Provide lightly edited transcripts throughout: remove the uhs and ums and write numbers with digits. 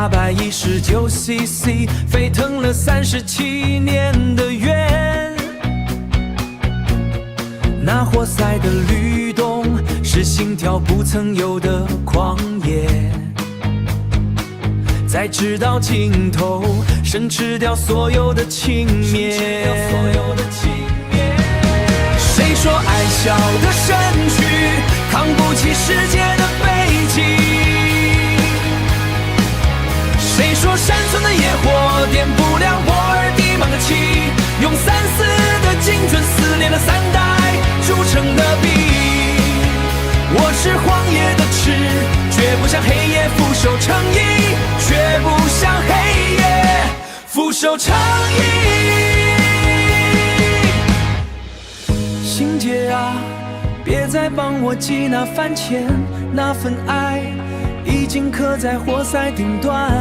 819cc，沸騰了37年的願。那活塞的律動，是心跳不曾有的狂野。在直到盡頭，生吃掉所有的輕蔑。誰說矮小的身軀扛不起世界的背脊？誰說山村的野火點不亮波爾的瑪格旗？用3-4的精準撕裂了3代鑄成的壁。我是荒野的翅，絕不向黑夜俯首稱義，絕不向黑夜俯首稱義。心結啊，別再幫我繫那番茄，那份愛已經刻在活塞頂端。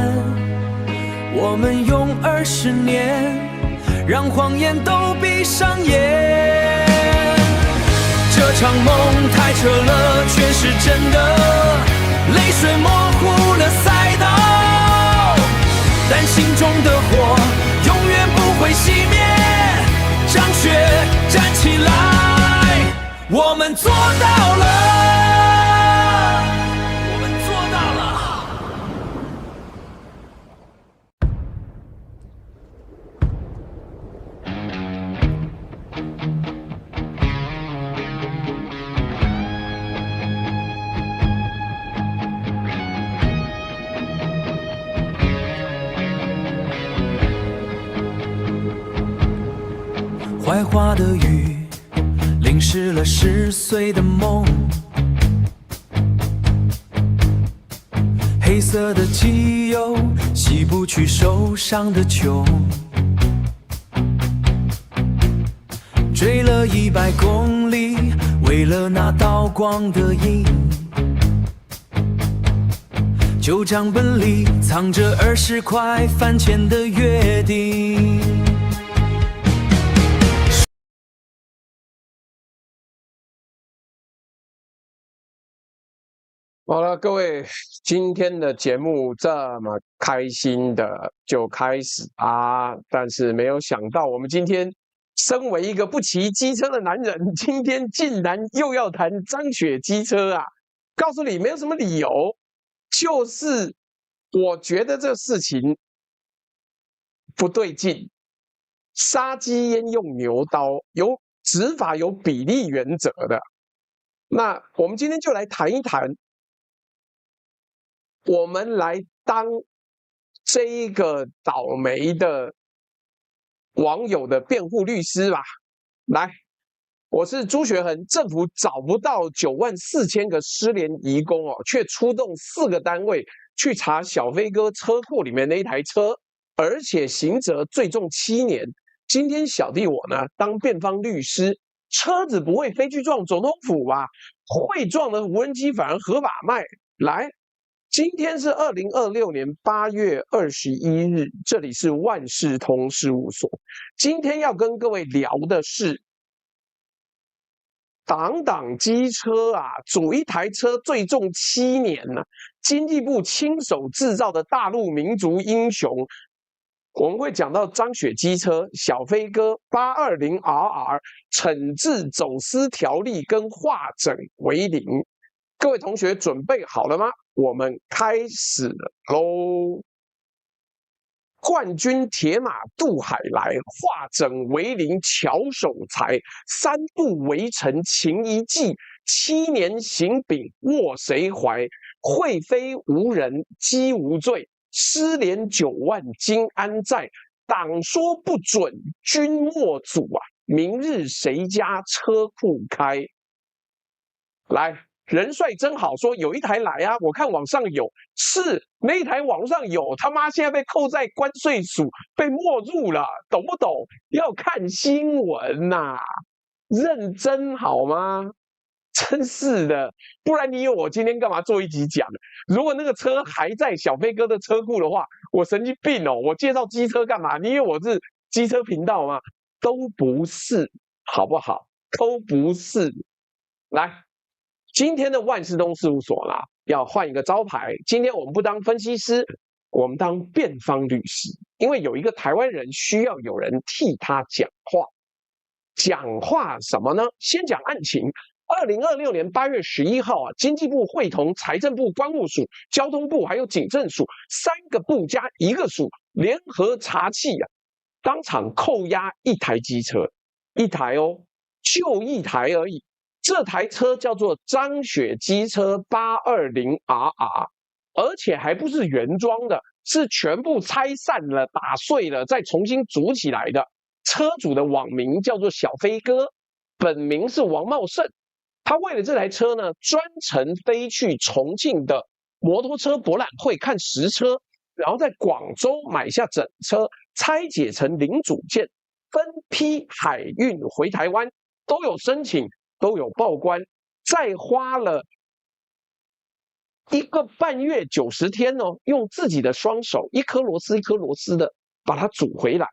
我們用20年，讓謊言都閉上眼。這場夢太扯了，卻是真的，淚水模糊了賽道，但心中的火永遠不會熄滅。張雪站起來，我們做到了。壞話的雨淋濕了10歲的夢，黑色的機油洗不去受傷的窮，追了100公里，為了那道光的影，舊賬本裡藏着20塊飯錢的約定。好了，各位，今天的節目這麼開心的就開始啊！但是沒有想到，我們今天身為一個不騎機車的男人，今天竟然又要談張雪機車啊！告訴你，沒有什麼理由，就是我覺得這事情不對勁。殺雞焉用牛刀，有執法有比例原則的。那我們今天就來談一談。我們來當這一個倒霉的網友的辯護律師吧。來，我是朱學恆，政府找不到94000個失聯移工哦，卻出動4個單位去查小飛哥車庫裡面那一台車，而且刑責最重7年。今天小弟我呢當辯方律師，車子不會飛去撞總統府吧？會撞的無人機反而合法賣。來。今天是2026年8月21日，這裡是萬事通事務所。今天要跟各位聊的是，檔機車啊，組一台車最重7年呢、啊，經濟部親手製造的大陸民族英雄。我們會講到張雪機車、小飛哥、820RR、懲治走私條例跟化整為零。各位同學準備好了嗎？我們開始嘍！冠軍鐵馬渡海來，化整為零巧手才，3步圍城擒一計，7年刑柄握誰懷？會飛無人機無罪，失聯9萬今安在？黨說不准軍莫阻啊，明日誰家車庫開？來。人帥真好說有一台來啊，我看網上有，是那一台網上有，他媽現在被扣在關稅署，被沒入了，懂不懂？要看新聞吶，認真好嗎？真是的，不然你以為我今天幹嘛做一集講？如果那個車還在小飛哥的車庫的話，我神經病哦！我介紹機車幹嘛？你以為我是機車頻道嗎？都不是，好不好？都不是。來。今天的萬事通事務所啦，要換一個招牌。今天我們不當分析師，我們當辯方律師，因為有一個台灣人需要有人替他講話。講話什麼呢？先講案情。2026年8月11號啊，經濟部會同財政部、關務署、交通部還有警政署3個部加1個署聯合查緝啊，當場扣押一台機車，一台哦，就一台而已。這台車叫做張雪機車 820RR， 而且還不是原裝的，是全部拆散了、打碎了再重新組起來的。車主的網名叫做小飛哥，本名是王茂盛。他為了這台車呢，專程飛去重慶的摩托車博覽會看實車，然後在廣州買下整車，拆解成零組件，分批海運回台灣，都有申請，都有報關，再花了1個半月90天哦，用自己的雙手一顆螺絲一顆螺絲的把它組回來。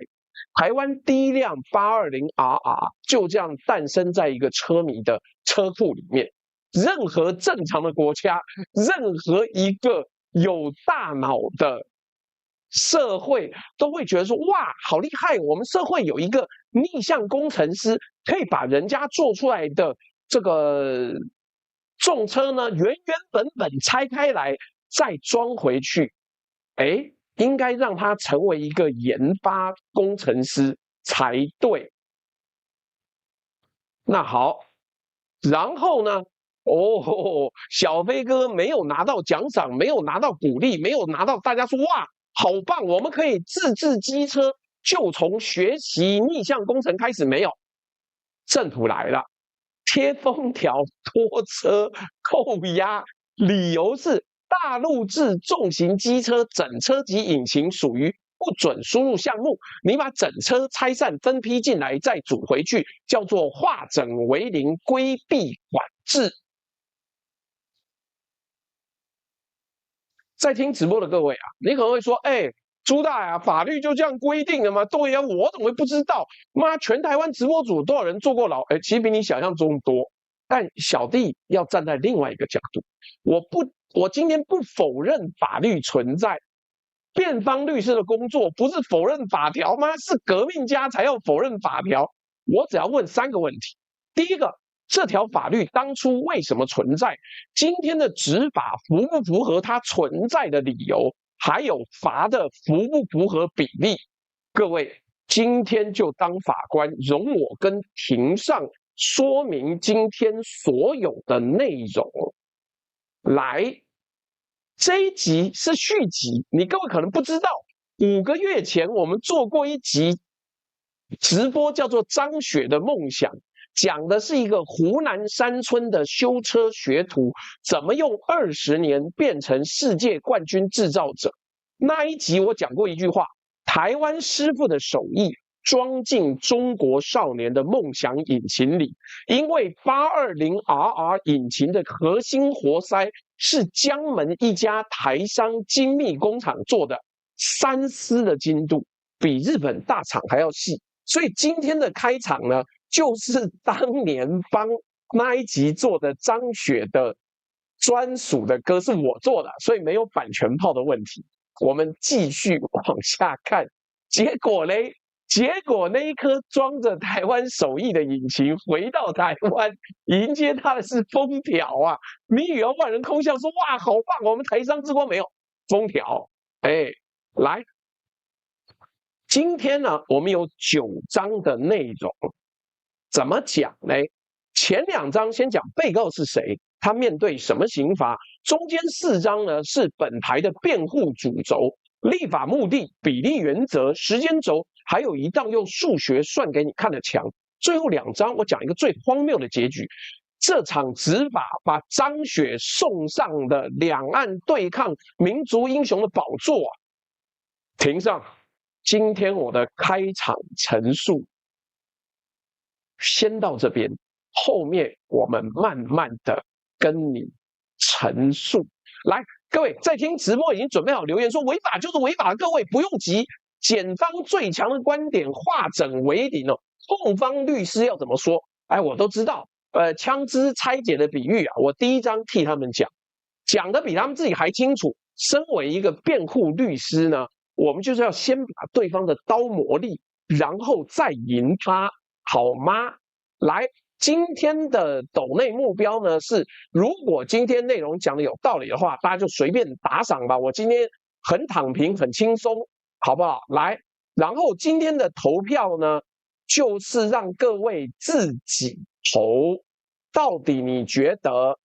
台灣第一輛 820RR 就這樣誕生在一個車迷的車庫裡面。任何正常的國家，任何一個有大腦的社會都會覺得說，哇，好厲害！我們社會有一個逆向工程師，可以把人家做出來的這個重車呢，原本拆開來再裝回去。誒，應該讓他成為一個研發工程師才對。那好，然後呢？哦，小飛哥沒有拿到獎賞，沒有拿到鼓勵，沒有拿到大家說哇，好棒，我們可以自制機車，就從學習逆向工程開始。沒有，政府來了，貼封條、拖車、扣押，理由是大陸制重型機車整車及引擎屬於不准輸入項目，你把整車拆散分批進來再組回去，叫做化整為零，規避管制。在聽直播的各位啊，你可能會說，朱大呀，法律就這樣規定的嗎？對呀，我怎麼會不知道？媽，全台灣直播主多少人坐過牢？其實比你想象中多。但小弟要站在另外一個角度，我今天不否認法律存在，辯方律師的工作不是否認法條嗎？是革命家才要否認法條。我只要問3個問題。第一個，這條法律當初為什麼存在？今天的執法符不符合它存在的理由？還有罰的符不符合比例？各位，今天就當法官，容我跟庭上說明今天所有的內容。來，這一集是續集，你各位可能不知道，5個月前我們做過一集直播，叫做張雪的夢想，講的是一個湖南山村的修車學徒怎麼用20年變成世界冠軍制造者。那一集我講過一句話，台灣師傅的手藝裝進中國少年的夢想引擎裡，因為 820RR 引擎的核心活塞是江門一家台商精密工厂做的，3絲的精度比日本大廠還要細。所以今天的開場呢，就是當年幫那一集做的張雪的專屬的歌，是我做的，所以沒有版權炮的問題。我們繼續往下看，結果那一顆裝着台灣手藝的引擎回到台灣，迎接他的是封條啊！你以為萬人空巷說哇好棒，我們台商之光？沒有封條。來，今天呢，我們有9章的內容，怎麼講呢？前2章先講被告是誰，他面對什麼刑罰，中間4章呢是本台的辯護主軸。立法目的、比例原則、時間軸，還有一檔用數學算給你看的牆。最後2章，我講一個最荒謬的結局：這場執法把張雪送上的兩岸對抗民族英雄的寶座啊！庭上，今天我的開場陳述先到這邊，後面我們慢慢的跟你陳述。來。各位在聽直播已經準備好留言說違法就是違法，各位不用急，檢方最強的觀點化整為零哦。控方律師要怎麼說？我都知道。槍支拆解的比喻啊，我第1章替他們講的比他們自己還清楚。身為一個辯護律師呢，我們就是要先把對方的刀磨利，然後再贏他，好嗎？來，今天的抖內目標呢是，如果今天內容講的有道理的話，大家就隨便打賞吧。我今天很躺平，很輕鬆，好不好？來，然後今天的投票呢，就是讓各位自己投。到底你覺得，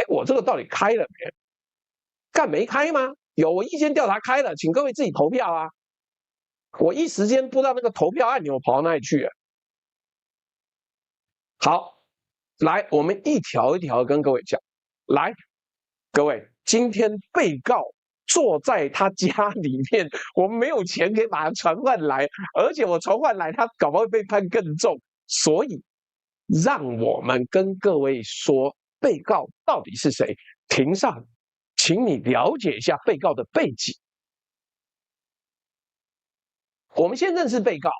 我這個到底開了沒？幹沒開嗎？有，我意見調查開了，請各位自己投票啊！我一時間不知道那個投票按鈕跑到哪裡去了。好，來，我們一條一條跟各位講。來，各位，今天被告坐在他家裡面，我們沒有錢可以把他傳喚來，而且我傳喚來，他搞不好會被判更重，所以讓我們跟各位說，被告到底是誰？庭上，請你了解一下被告的背景。我們先認識被告，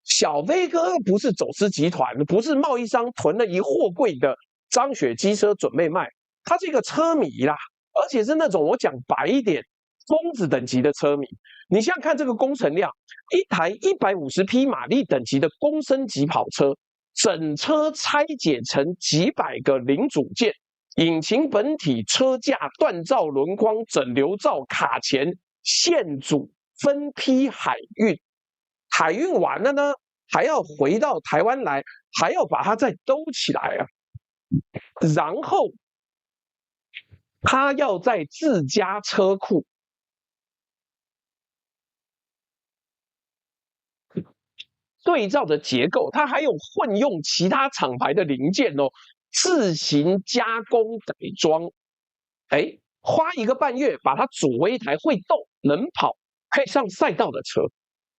小飛哥不是走私集团，不是貿易商囤了一貨櫃的張雪機車準備賣，他是一個車迷啦，而且是那種我講白一點，瘋子等級的車迷。你想想看，這個工程量，一台150匹馬力等級的公升級跑車。整車拆解成幾百個零組件，引擎本體、車架、鍛造輪框、整流罩、卡鉗、線組分批海運，海運完了呢，還要回到台灣來，還要把它再兜起來啊，然後他要在自家車庫對照的結構，它還有混用其他廠牌的零件哦，自行加工改裝，花1個半月把它組為一台會動、能跑、可以上賽道的車。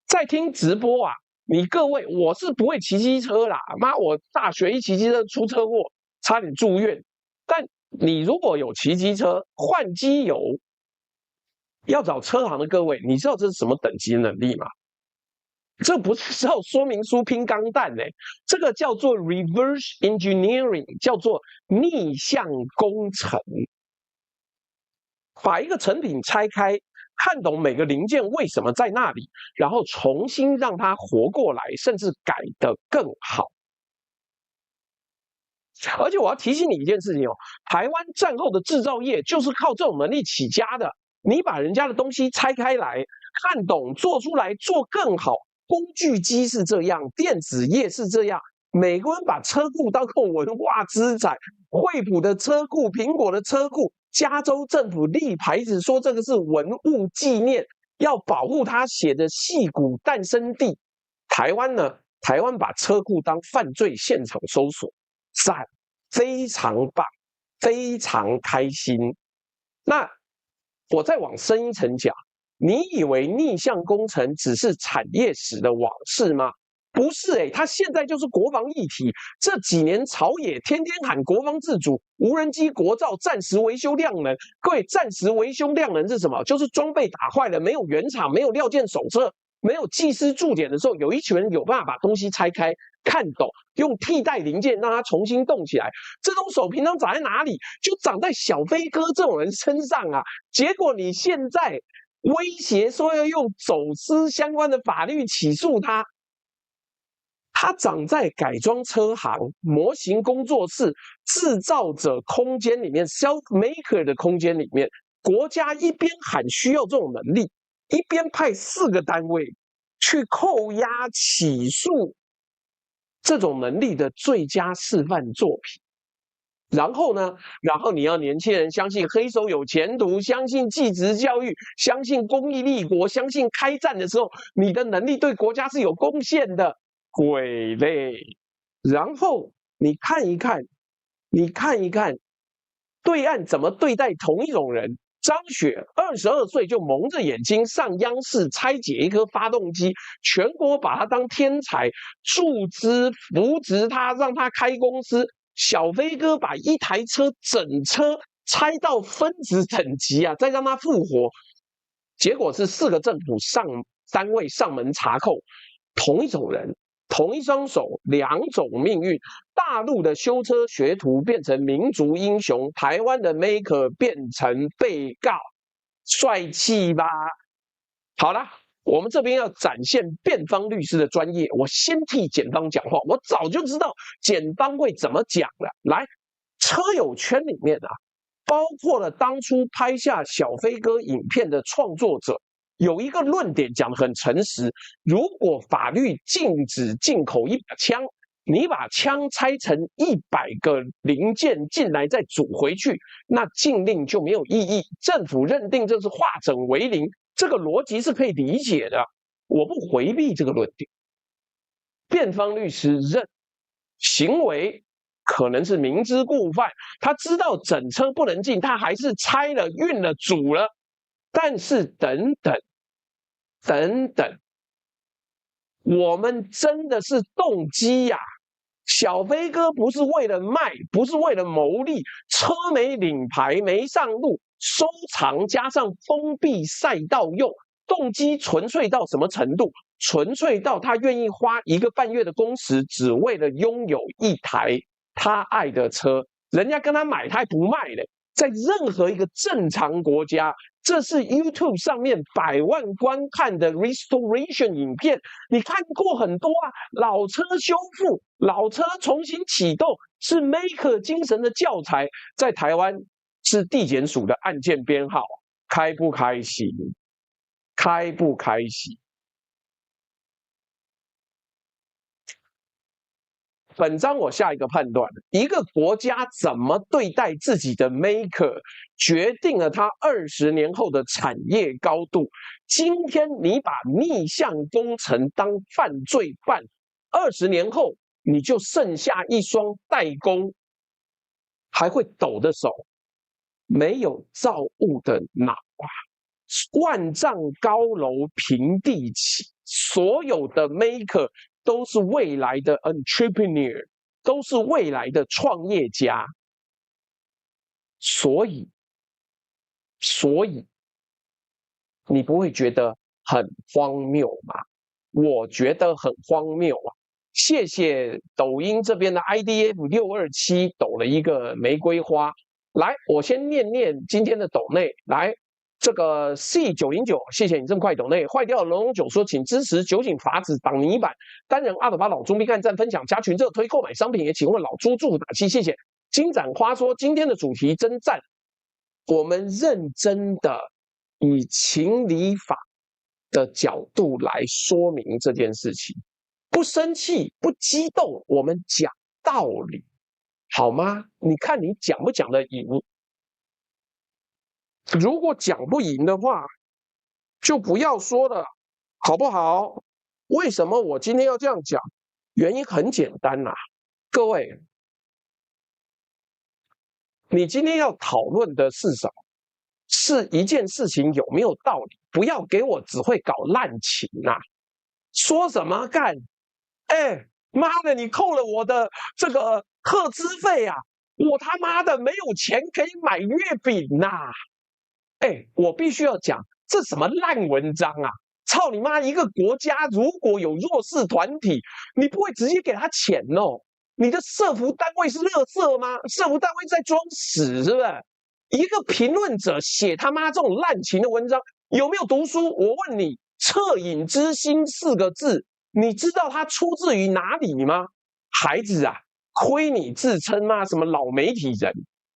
在聽直播啊，你各位，我是不会騎機車啦，媽，我大學一騎機車出車禍，差點住院。但你如果有騎機車換機油，要找車行的各位，你知道這是什麼等級的能力嗎？這不是照說明書拼鋼彈這個叫做 reverse engineering， 叫做逆向工程。把一個成品拆開，看懂每個零件為什麼在那裡，然後重新讓它活過來，甚至改得更好。而且我要提醒你一件事情哦，台灣戰後的製造業就是靠這種能力起家的。你把人家的東西拆開來，看懂，做出來，做更好。工具機是這樣，電子業是這樣。美國人把車庫當作文化資產，惠普的車庫、蘋果的車庫，加州政府立牌子說這個是文物紀念，要保護它，寫的矽谷誕生地。台灣呢？台灣把車庫當犯罪現場搜索，讚，非常棒，非常開心。那我再往深一層講。你以為逆向工程只是產業史的往事嗎？不是它現在就是國防議題。這幾年朝野天天喊國防自主，無人機國造，戰時維修量能。各位，戰時維修量能是什麼？就是裝備打壞了，沒有原廠，沒有料件手冊，沒有技師駐點的時候，有一群人有辦法把東西拆開，看懂，用替代零件讓它重新動起来。這種手平常長在哪裡？就長在小飛哥這種人身上啊！結果你現在威脅說要用走私相關的法律起訴他，他長在改裝車行、模型工作室、製造者空間裡面 ，self maker 的空間裡面，國家一邊喊需要這種能力，一邊派4個單位去扣押起訴這種能力的最佳示範作品。然後呢？然後你要年輕人相信黑手有前途，相信技職教育，相信公益立國，相信開戰的時候你的能力對國家是有貢獻的。鬼嘞！然後你看一看，對岸怎麼對待同一種人？張雪22歲就蒙着眼睛上央視拆解一顆發動機，全國把他當天才，注資扶植他，讓他開公司。小飛哥把一台車整車拆到分子等級啊，再讓他復活，結果是4個政府單位上門查扣，同一種人，同一雙手，2種命運。大陸的修車學徒變成民族英雄，台灣的 maker 變成被告。帥氣吧？好啦，我們這邊要展現辯方律師的專業，我先替檢方講話。我早就知道檢方會怎麼講了。來，車友圈裡面啊，包括了當初拍下小飛哥影片的創作者，有一個論點講得很誠實：如果法律禁止進口一把槍，你把槍拆成100個零件進來再組回去，那禁令就沒有意義。政府認定這是化整為零，這個邏輯是可以理解的。我不回避這個論點。辯方律師認行為可能是明知故犯，他知道整車不能進，他還是拆了、運了、組了。但是等等，我們真的是動機呀！小飛哥不是為了賣，不是為了牟利，車沒領牌沒上路，收藏加上封閉賽道用，動機純粹到什麼程度？純粹到他願意花1個半月的工時，只為了擁有一台他愛的車，人家跟他買他還不賣嘞。在任何一個正常國家，這是 YouTube 上面100萬觀看的 restoration 影片，你看過很多啊。老車修復、老車重新啟動，是 Maker 精神的教材。在台灣是地檢署的案件編號，開不開心？開不開心？本章我下一個判斷：一個國家怎麼對待自己的 maker， 決定了它20年後的產業高度。今天你把逆向工程當犯罪辦，20年後你就剩下一雙代工還會抖的手，沒有造物的腦啊！萬丈高樓平地起，所有的 maker都是未來的 entrepreneur， 都是未来的創業家。所以你不會覺得很荒謬嗎？我覺得很荒謬啊！謝謝抖音這邊的 IDF627 抖了一個玫瑰花。來，我先念念今天的抖內。來，這個 C909， 謝謝你這麼快抖內。壞掉的龍龍酒說，請支持酒井法子擋泥板，單人阿斗巴老朱密幹讚分享加群熱推購買商品，也請問老朱祝福打氣，謝謝。金盞花說，今天的主題真讚，我們認真的以情理法的角度來說明這件事情，不生氣不激動，我們講道理好嗎？你看你講不講得贏？如果講不贏的話，就不要說了，好不好？為什麼我今天要這樣講？原因很簡單啦，各位，你今天要討論的是什麼？是一件事情有沒有道理？不要給我只會搞濫情啊！說什麼幹？哎，媽的，你扣了我的這個赫資費啊！我他媽的沒有錢可以買月餅吶！哎，我必須要講，這什麼爛文章啊！操你媽！一個國家如果有弱勢團體，你不會直接給他錢哦？你的社福單位是垃圾嗎？社福單位在裝屎是不是？一個評論者寫他媽這種濫情的文章，有沒有讀書？我問你，惻隱之心4個字，你知道它出自於哪裡嗎？孩子啊，虧你自稱嘛什麼老媒體人，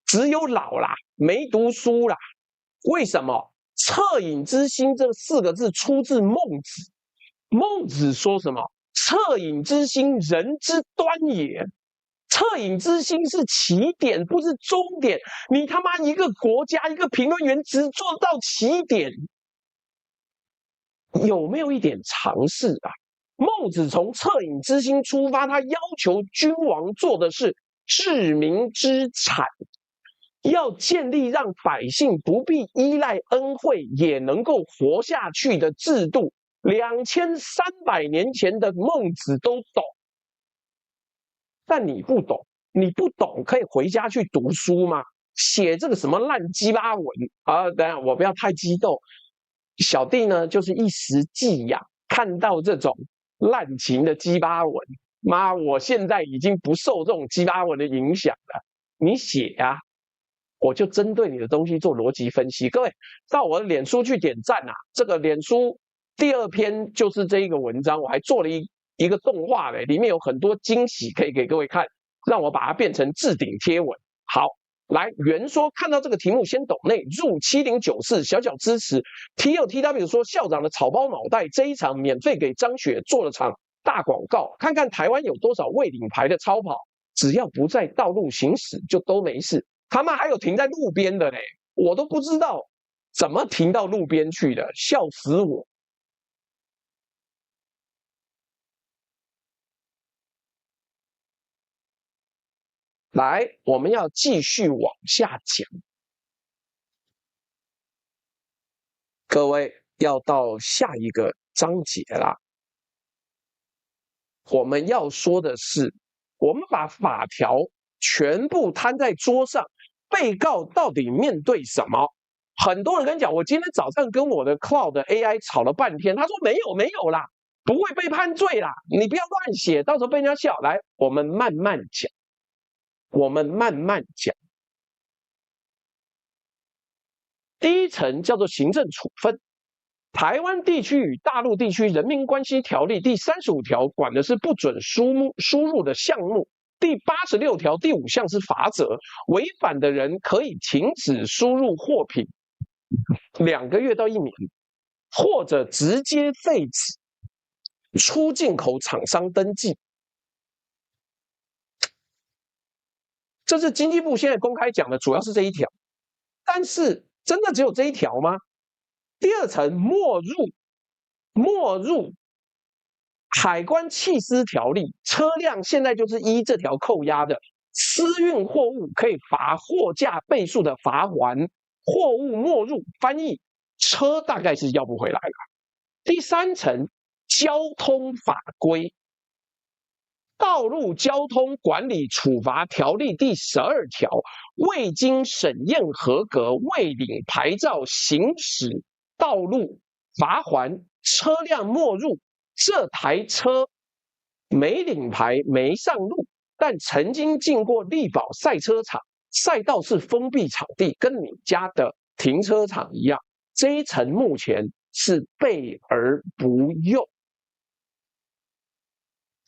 只有老啦，沒讀書啦。為什麼惻隱之心這4個字出自孟子？孟子說什麼？惻隱之心，人之端也。惻隱之心是起點，不是終點。你他媽一個國家一個評論員只做到起點，有沒有一點常識啊？孟子從惻隱之心出發，他要求君王做的是治民之產。要建立讓百姓不必依賴恩惠也能夠活下去的制度，2300年前的孟子都懂，但你不懂，你不懂可以回家去讀書嗎？寫這個什麼爛雞巴文啊！等下我不要太激動，小弟呢就是一時寄養，看到這種濫情的雞巴文，媽，我現在已經不受這種雞巴文的影響了。你寫啊！我就針對你的東西做邏輯分析。各位到我的臉書去點讚啊，這個臉書第2篇就是這一個文章，我還做了一個動畫嘞，裡面有很多驚喜可以給各位看，讓我把它變成置頂貼文。好，來原說看到這個題目先抖內入7094小小支持。TLTW 說校長的草包腦袋這一場免費給張雪做了場大廣告，看看台灣有多少未領牌的超跑，只要不在道路行駛就都沒事。他們還有停在路邊的嘞，我都不知道怎麼停到路邊去的，笑死我。來，我們要繼續往下講。各位要到下一個章節啦。我們要說的是，我們把法條全部攤在桌上，被告到底面對什麼？很多人跟你講，我今天早上跟我的 Cloud AI 吵了半天，他說沒有啦，不會被判罪啦，你不要亂寫，到時候被人家笑。來，我們慢慢講。第一層叫做行政處分。台灣地區與大陸地區人民關係條例第35條管的是不准輸入的項目，第86條第5項是罰則，違反的人可以停止輸入貨品2個月到1年，或者直接廢止出進口廠商登記。這是經濟部現在公開講的，主要是這一條。但是真的只有這一條嗎？第2層沒入海關緝私條例，車輛現在就是依這條扣押的，私運貨物可以罰貨價倍數的罰鍰，貨物沒入翻譯車大概是要不回來了。第3層交通法規。道路交通管理處罰條例第12條，未經審驗合格未領牌照行駛道路罰鍰，車輛沒入，這台車沒領牌沒上路，但曾經進過力寶賽車場，賽道是封閉場地，跟你家的停車場一樣。這一層目前是備而不用。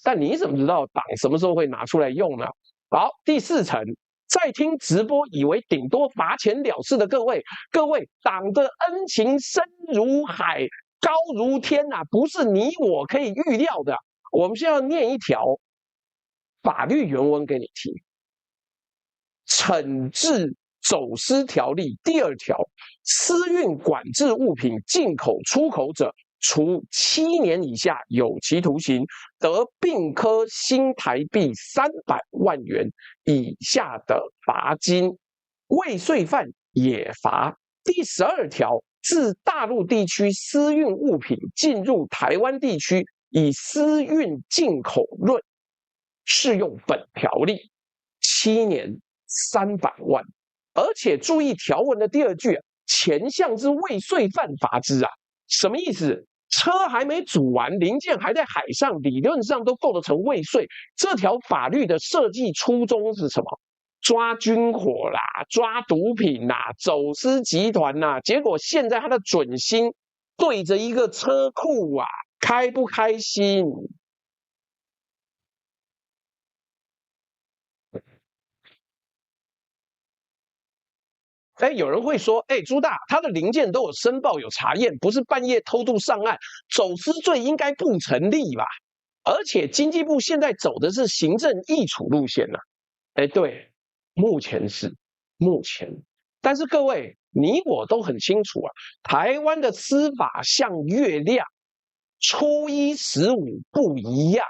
但你怎麼知道黨什麼時候會拿出來用呢？好，第4層，在聽直播以為頂多罰錢了事的各位，黨的恩情深如海，高如天啊，不是你我可以預料的。我們現在要念一條法律原文給你聽，懲治走私條例第2條，私運管制物品進口出口者，處7年以下有期徒刑，得併科新台幣300萬元以下的罰金，未遂犯也罰。第12條，自大陸地區私運物品進入台灣地區，以私運進口論，適用本條例，7年300萬。而且注意條文的第2句，前項之未遂犯罰之啊。什麼意思？車還沒組完，零件還在海上，理論上都構得成未遂。這條法律的設計初衷是什麼？抓軍火啦，抓毒品啦，走私集團啦。結果現在他的準心對着一個車庫啊，開不開心？有人會說，朱大，他的零件都有申報有查驗，不是半夜偷渡上岸，走私罪應該不成立吧？而且經濟部現在走的是行政易處路線啊。對，目前。但是各位，你我都很清楚啊，台灣的司法像月亮，初一十五不一樣。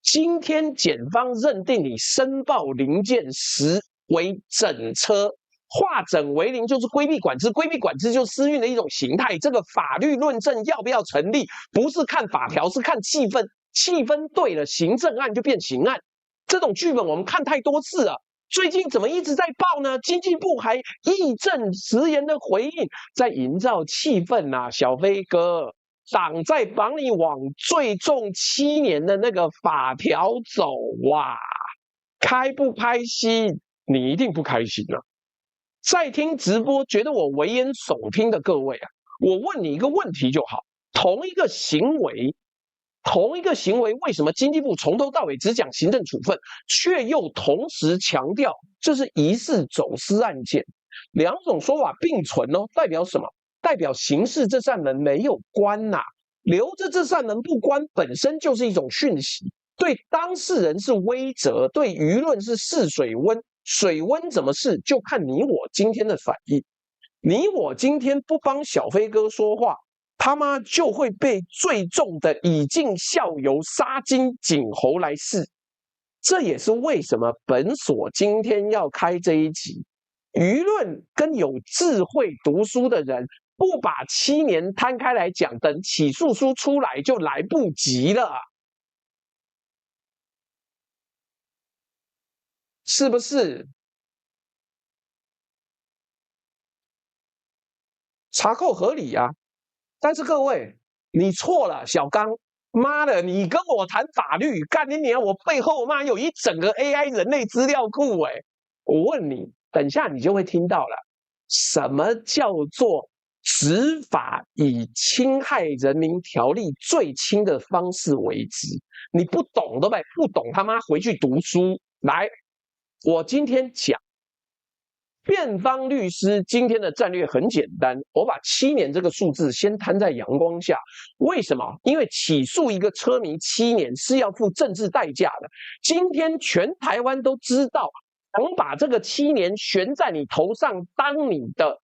今天檢方認定你申報零件實為整車。化整為零就是規避管制，規避管制就是私運的一種形態。這個法律論證要不要成立，不是看法條，是看氣氛。氣氛對了，行政案就變刑案。這種劇本我們看太多次了，最近怎麼一直在報呢？經濟部還義正辭嚴的回應，在營造氣氛啊，小飛哥，黨在幫你往最重7年的那個法條走啊，開不開心？你一定不開心啊。在聽直播覺得我危言聳聽的各位啊，我問你一個問題就好：同一個行為，為什麼經濟部從頭到尾只講行政處分，卻又同時強調這是疑似走私案件？兩種說法並存哦，代表什麼？代表刑事這扇門沒有關吶，留着這扇門不關，本身就是一種訊息，對當事人是威責，對輿論是試水溫。水溫怎麼試，就看你我今天的反應。你我今天不幫小飛哥說話，他媽就會被最重的以儆效尤、殺雞儆猴來試。這也是為什麼本所今天要開這一集。輿論跟有智慧讀書的人，不把7年攤開來講，等起訴書出來就來不及了，是不是？查扣合理啊，但是各位，你錯了，小剛，媽的，你跟我談法律，幹你娘！我背後媽有一整個 AI 人類資料庫，我問你，等下你就會聽到了，什麼叫做執法以侵害人民條例最輕的方式為之？你不懂對不对？不懂他媽回去讀書來。我今天講，辯方律師今天的戰略很簡單，我把7年這個數字先攤在陽光下。為什麼？因為起訴一個車迷7年是要付政治代價的。今天全台灣都知道，想把這個7年懸在你頭上當你的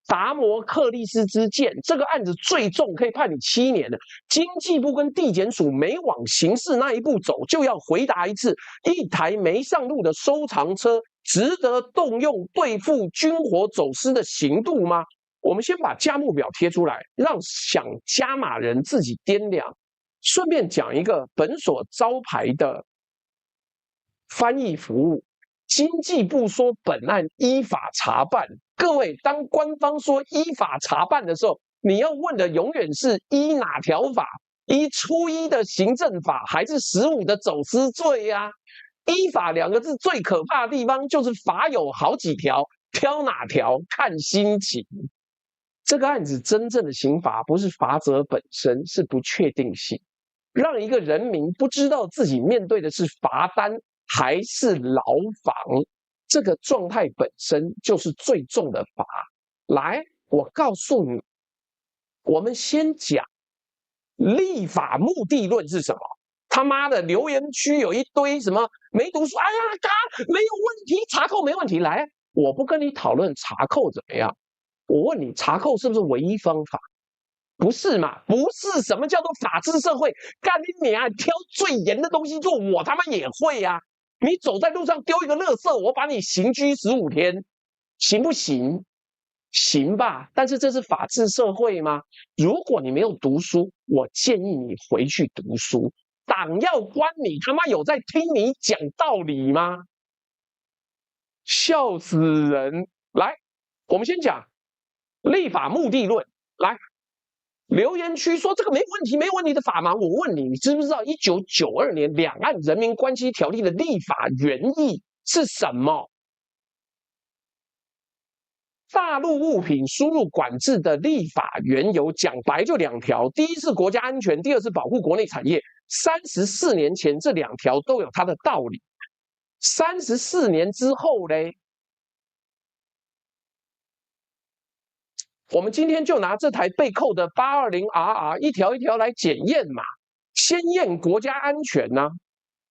達摩克利斯之劍，這個案子最重可以判你7年的。經濟部跟地檢署沒往刑事那一步走，就要回答一次：一台沒上路的收藏車值得動用對付軍火走私的刑度嗎？我們先把價目表貼出來，讓想加碼人自己掂量。順便講一個本所招牌的翻譯服務。經濟部說本案依法查辦，各位，當官方說依法查辦的時候，你要問的永遠是依哪條法？依初一的行政法，還是15的走私罪呀？依法2個字最可怕的地方就是法有好幾條，挑哪條看心情。這個案子真正的刑罰不是罰則本身，是不確定性，讓一個人民不知道自己面對的是罰單還是牢房，這個狀態本身就是最重的罰。來，我告訴你，我們先講立法目的論是什麼。他媽的，留言區有一堆什麼沒讀書，哎呀，沒有問題，查扣沒問題。來，我不跟你討論查扣怎麼樣，我問你，查扣是不是唯一方法？不是嘛？不是。什麼叫做法治社會？幹你娘！挑最嚴的東西做，我他媽也會啊。你走在路上丟一個垃圾，我把你刑拘15天，行不行？行吧。但是這是法治社會嗎？如果你沒有讀書，我建議你回去讀書。黨要關你，他媽有在聽你講道理嗎？笑死人！來，我們先講立法目的論。來，留言區說這個沒問題，沒問題的法嗎？我問你，你知不知道1992年《兩岸人民關係條例》的立法原意是什麼？大陸物品輸入管制的立法緣由，講白就2條：第一是國家安全，第二是保護國內產業。34年前這2條都有它的道理。34年之後呢？我們今天就拿這台被扣的820RR一條一條來檢驗嘛。先驗國家安全啊，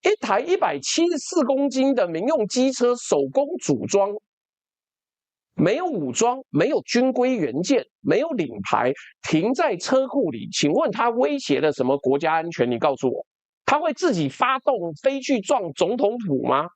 一台174公斤的民用機車手工組裝，沒有武裝，沒有軍規原件，沒有領牌，停在車庫裡。請問它威脅了什麼國家安全？你告訴我，它會自己發動飛去撞總統府嗎？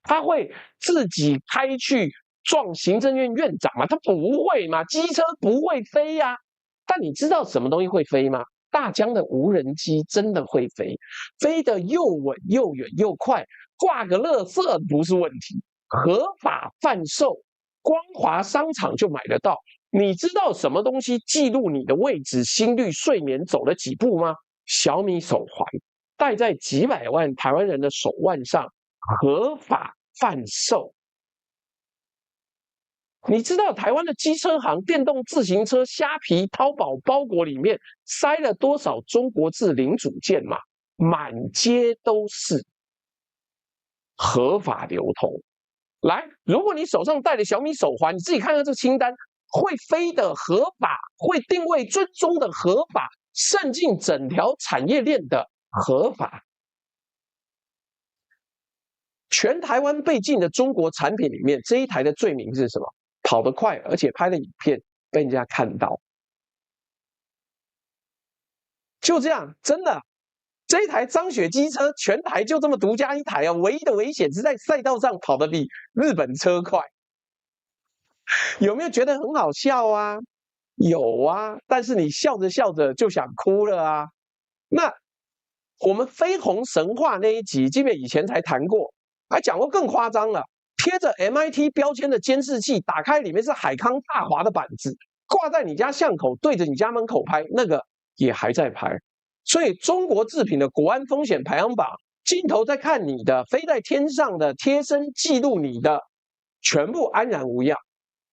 它會自己開去撞行政院院長嗎？它不會嘛，機車不會飛呀。但你知道什麼東西會飛嗎？大疆的無人機真的會飛，飛得又穩又遠又快，掛個垃圾不是問題。合法販售，光華商場就買得到。你知道什麼東西記錄你的位置、心率、睡眠走了幾步嗎？小米手環戴在幾百萬台灣人的手腕上，合法販售。你知道台灣的機車行、電動自行車、蝦皮、淘寶包裹裡面塞了多少中國製零組件嗎？滿街都是，合法流通。來，如果你手上戴的小米手環，你自己看看這個清單，會飛的合法，會定位追蹤的合法，滲進整條產業鏈的合法。全台灣被禁的中國產品裡面，這一台的罪名是什麼？跑得快，而且拍了影片被人家看到。就這樣，真的，這一台張雪機車，全台就這麼獨家一台啊！唯一的危險是在賽道上跑得比日本車快。有沒有覺得很好笑啊？有啊，但是你笑着笑着就想哭了啊。那我們緋紅神話那一集，基本以前才談過，還講過更誇張了，貼着 MIT 標籤的監視器，打開裡面是海康大華的板子，掛在你家巷口，對着你家門口拍，那個也還在拍。所以中國製品的國安風險排行榜，鏡頭在看你的，飛在天上的，貼身記錄你的，全部安然無恙。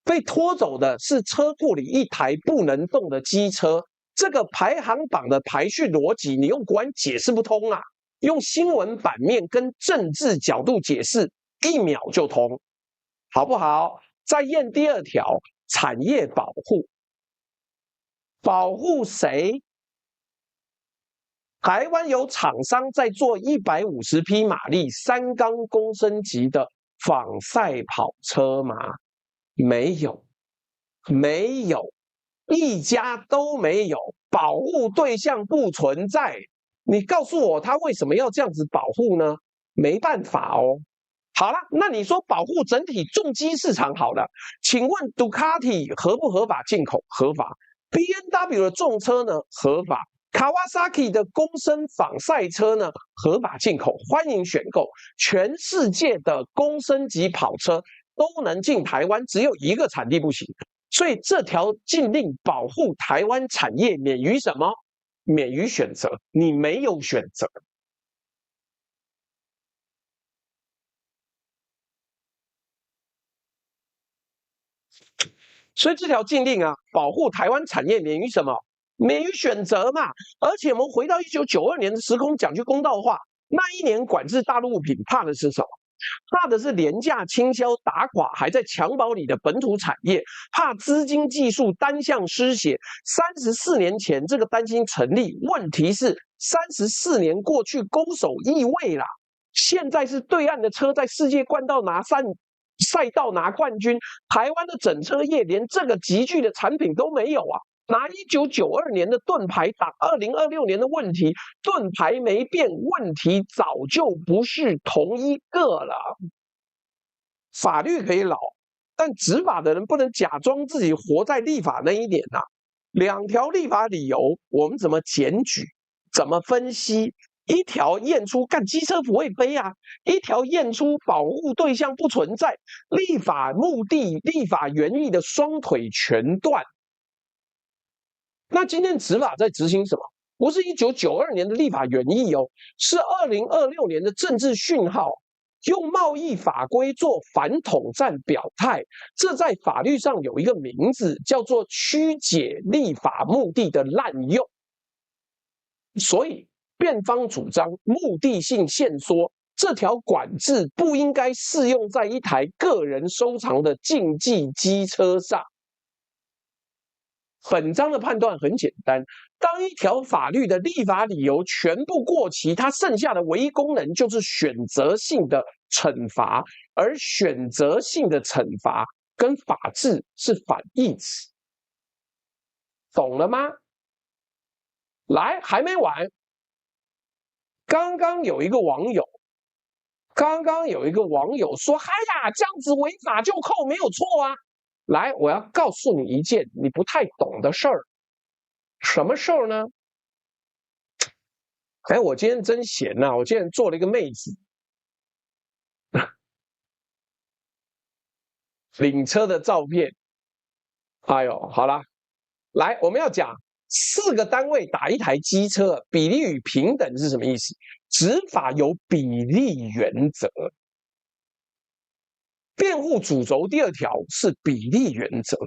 被拖走的是車庫裡一台不能動的機車，這個排行榜的排序邏輯，你用國安解釋不通啊！用新聞版面跟政治角度解釋，1秒就通，好不好？再驗第2條，產業保護，保護誰？台灣有廠商在做150匹馬力、3缸公升級的仿賽跑車嗎？沒有，沒有，一家都沒有，保護對象不存在。你告訴我他為什麼要這樣子保護呢？沒辦法哦。好了，那你說保護整體重機市場好了，請問杜卡迪合不合法進口？合法。BMW 的重車呢？合法。Kawasaki 的公升仿賽車呢？合法進口，歡迎選購。全世界的公升級跑車都能進台灣，只有一個產地不行。所以這條禁令保護台灣產業免於什麼？免於選擇，你沒有選擇。所以這條禁令啊，保護台灣產業免於什麼？免於選擇嘛。而且我們回到1992年的時空，講句公道話，那一年管制大陸物品，怕的是什麼？怕的是廉價傾銷打垮還在襁褓裡的本土產業，怕資金技術單向失血。34年前這個擔心成立，問題是34年過去，攻守易位啦。現在是對岸的車在世界冠道賽道拿冠軍，台灣的整車業連這個級距的產品都沒有啊。拿1992年的盾牌擋2026年的問題，盾牌沒變，問題早就不是同一個了。法律可以老，但執法的人不能假裝自己活在立法那一年啊。2條立法理由，我們怎麼檢舉？怎麼分析？一條驗出幹機車不會飛啊，一條驗出保護對象不存在，立法目的、立法原意的雙腿全斷。那今天執法在執行什麼？不是1992年的立法原意哦，是2026年的政治訊號，用貿易法規做反統戰表態，這在法律上有一個名字，叫做曲解立法目的的濫用。所以辯方主張目的性限縮，這條管制不應該適用在一台個人收藏的競技機車上。本章的判斷很簡單，當一條法律的立法理由全部過期，它剩下的唯一功能就是選擇性的懲罰，而選擇性的懲罰跟法治是反義詞，懂了嗎？來，還沒完。剛剛有一個網友說：“哎呀，這樣子違法就扣沒有錯啊。”來，我要告訴你一件你不太懂的事兒。什麼事兒呢？哎，我今天真閒吶，我今天做了一個妹子領車的照片。哎呦，好了，來，我們要講4個單位打一台機車，比例與平等是什麼意思？執法有比例原則。辯護主軸第2條是比例原則。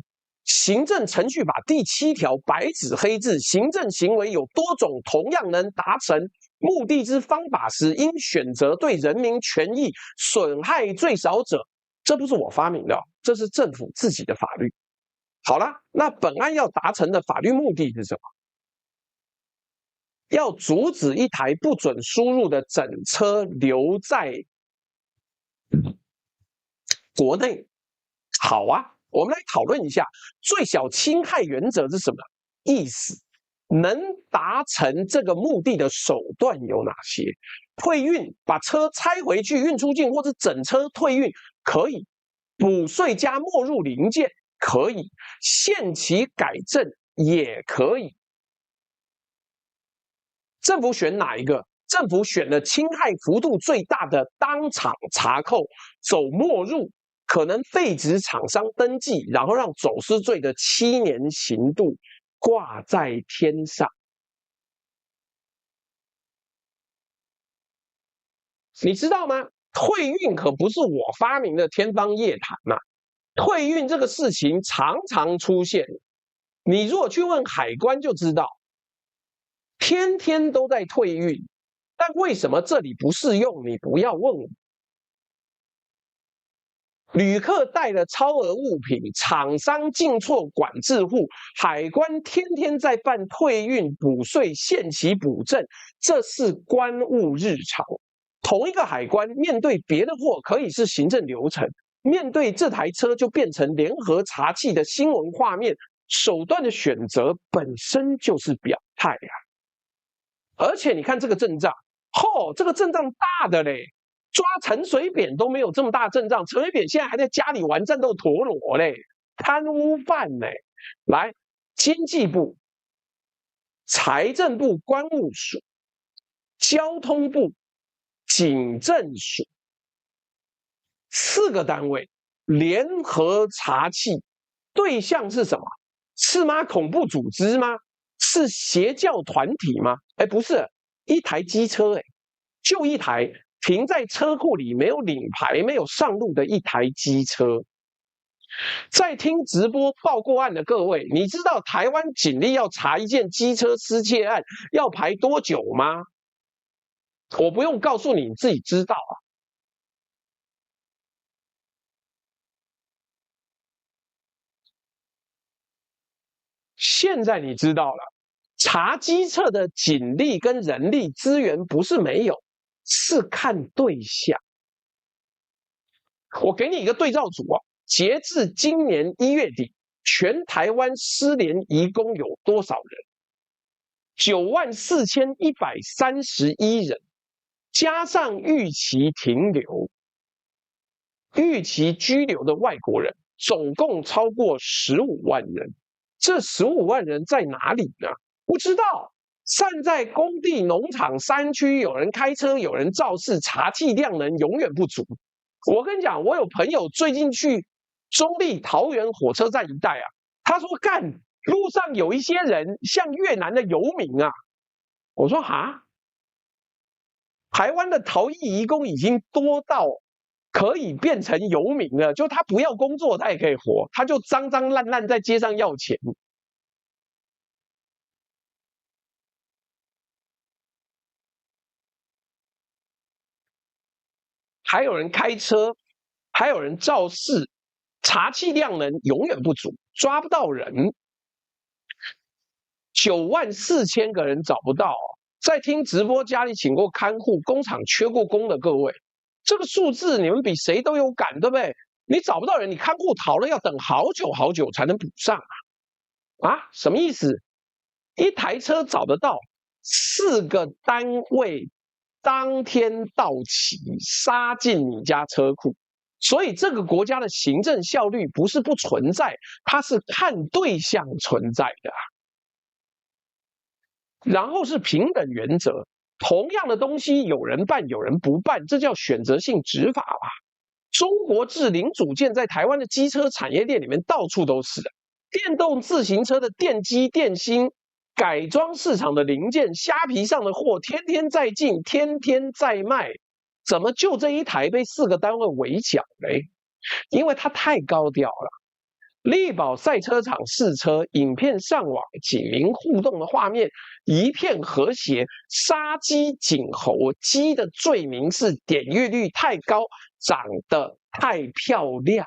行政程序法第7條白紙黑字，行政行為有多種同樣能達成目的之方法時，應選擇對人民權益損害最少者。這不是我發明的，這是政府自己的法律。好了，那本案要達成的法律目的是什麼？要阻止一台不准輸入的整車留在國內。好啊，我們來討論一下最小侵害原則是什麼意思？能達成這個目的的手段有哪些？退運，把車拆回去運出境，或者整車退運可以；補稅加沒入零件可以；限期改正也可以。政府選哪一個？政府選了侵害幅度最大的當場查扣，走沒入，可能廢止廠商登記，然後讓走私罪的7年刑度掛在天上。你知道嗎？退運可不是我發明的天方夜譚啊！退運這個事情常常出現，你如果去問海關就知道，天天都在退運，但為什麼這裡不適用？你不要問我。旅客帶了超額物品，廠商進錯管制戶，海關天天在辦退運、補稅、限期補正，這是關務日常。同一個海關面對別的貨可以是行政流程，面對這台車就變成聯合查緝的新聞畫面，手段的選擇本身就是表態啊。而且你看這個陣仗，這個陣仗大的嘞，抓陳水扁都沒有這麼大陣仗，陳水扁現在還在家裡玩戰鬥陀螺嘞，貪污犯嘞。來，經濟部、財政部關務署、交通部、警政署4個單位聯合查緝，對象是什麼？是嗎？恐怖組織嗎？是邪教團體嗎？不是，一台機車，就一台停在車庫裡沒有領牌、沒有上路的一台機車。在聽直播報過案的各位，你知道台灣警力要查一件機車失竊案要排多久嗎？我不用告訴你，你自己知道啊。現在你知道了，查機車的警力跟人力資源不是沒有，是看對象。我給你一個對照組啊，截至今年1月底，全台灣失聯移工有多少人？94131人。加上逾期停留、逾期居留的外國人，總共超過15萬人。這15萬人在哪裡呢？不知道，散在工地、農場、山區，有人開車，有人肇事，查緝量能永遠不足。我跟你講，我有朋友最近去中壢、桃園火車站一帶啊，他說幹，路上有一些人像越南的游民啊。我說哈。台灣的逃逸移工已經多到可以變成游民了，就他不要工作，他也可以活，他就髒髒爛爛在街上要錢。還有人開車，還有人肇事，查緝量能永遠不足，抓不到人。94000個人找不到。在聽直播家裡請過看護，工廠缺過工的各位，這個數字你們比誰都有感，對不對？你找不到人，你看護逃了要等好久好久才能補上啊！什麼意思？一台車找得到，4個單位當天到齊，殺進你家車庫。所以這個國家的行政效率不是不存在，它是看對象存在的。然後是平等原則，同樣的東西有人辦有人不辦，這叫選擇性執法吧。中國制零組件在台灣的機車產業鏈裡面到處都是，電動自行車的電機、電芯、改裝市場的零件，蝦皮上的貨天天在進，天天在賣，怎麼就這一台被4個單位圍剿嘞？因為它太高調了。力寶賽車場試車，影片上網，警民互動的畫面一片和諧。殺雞儆猴，雞的罪名是點閱率太高，長得太漂亮。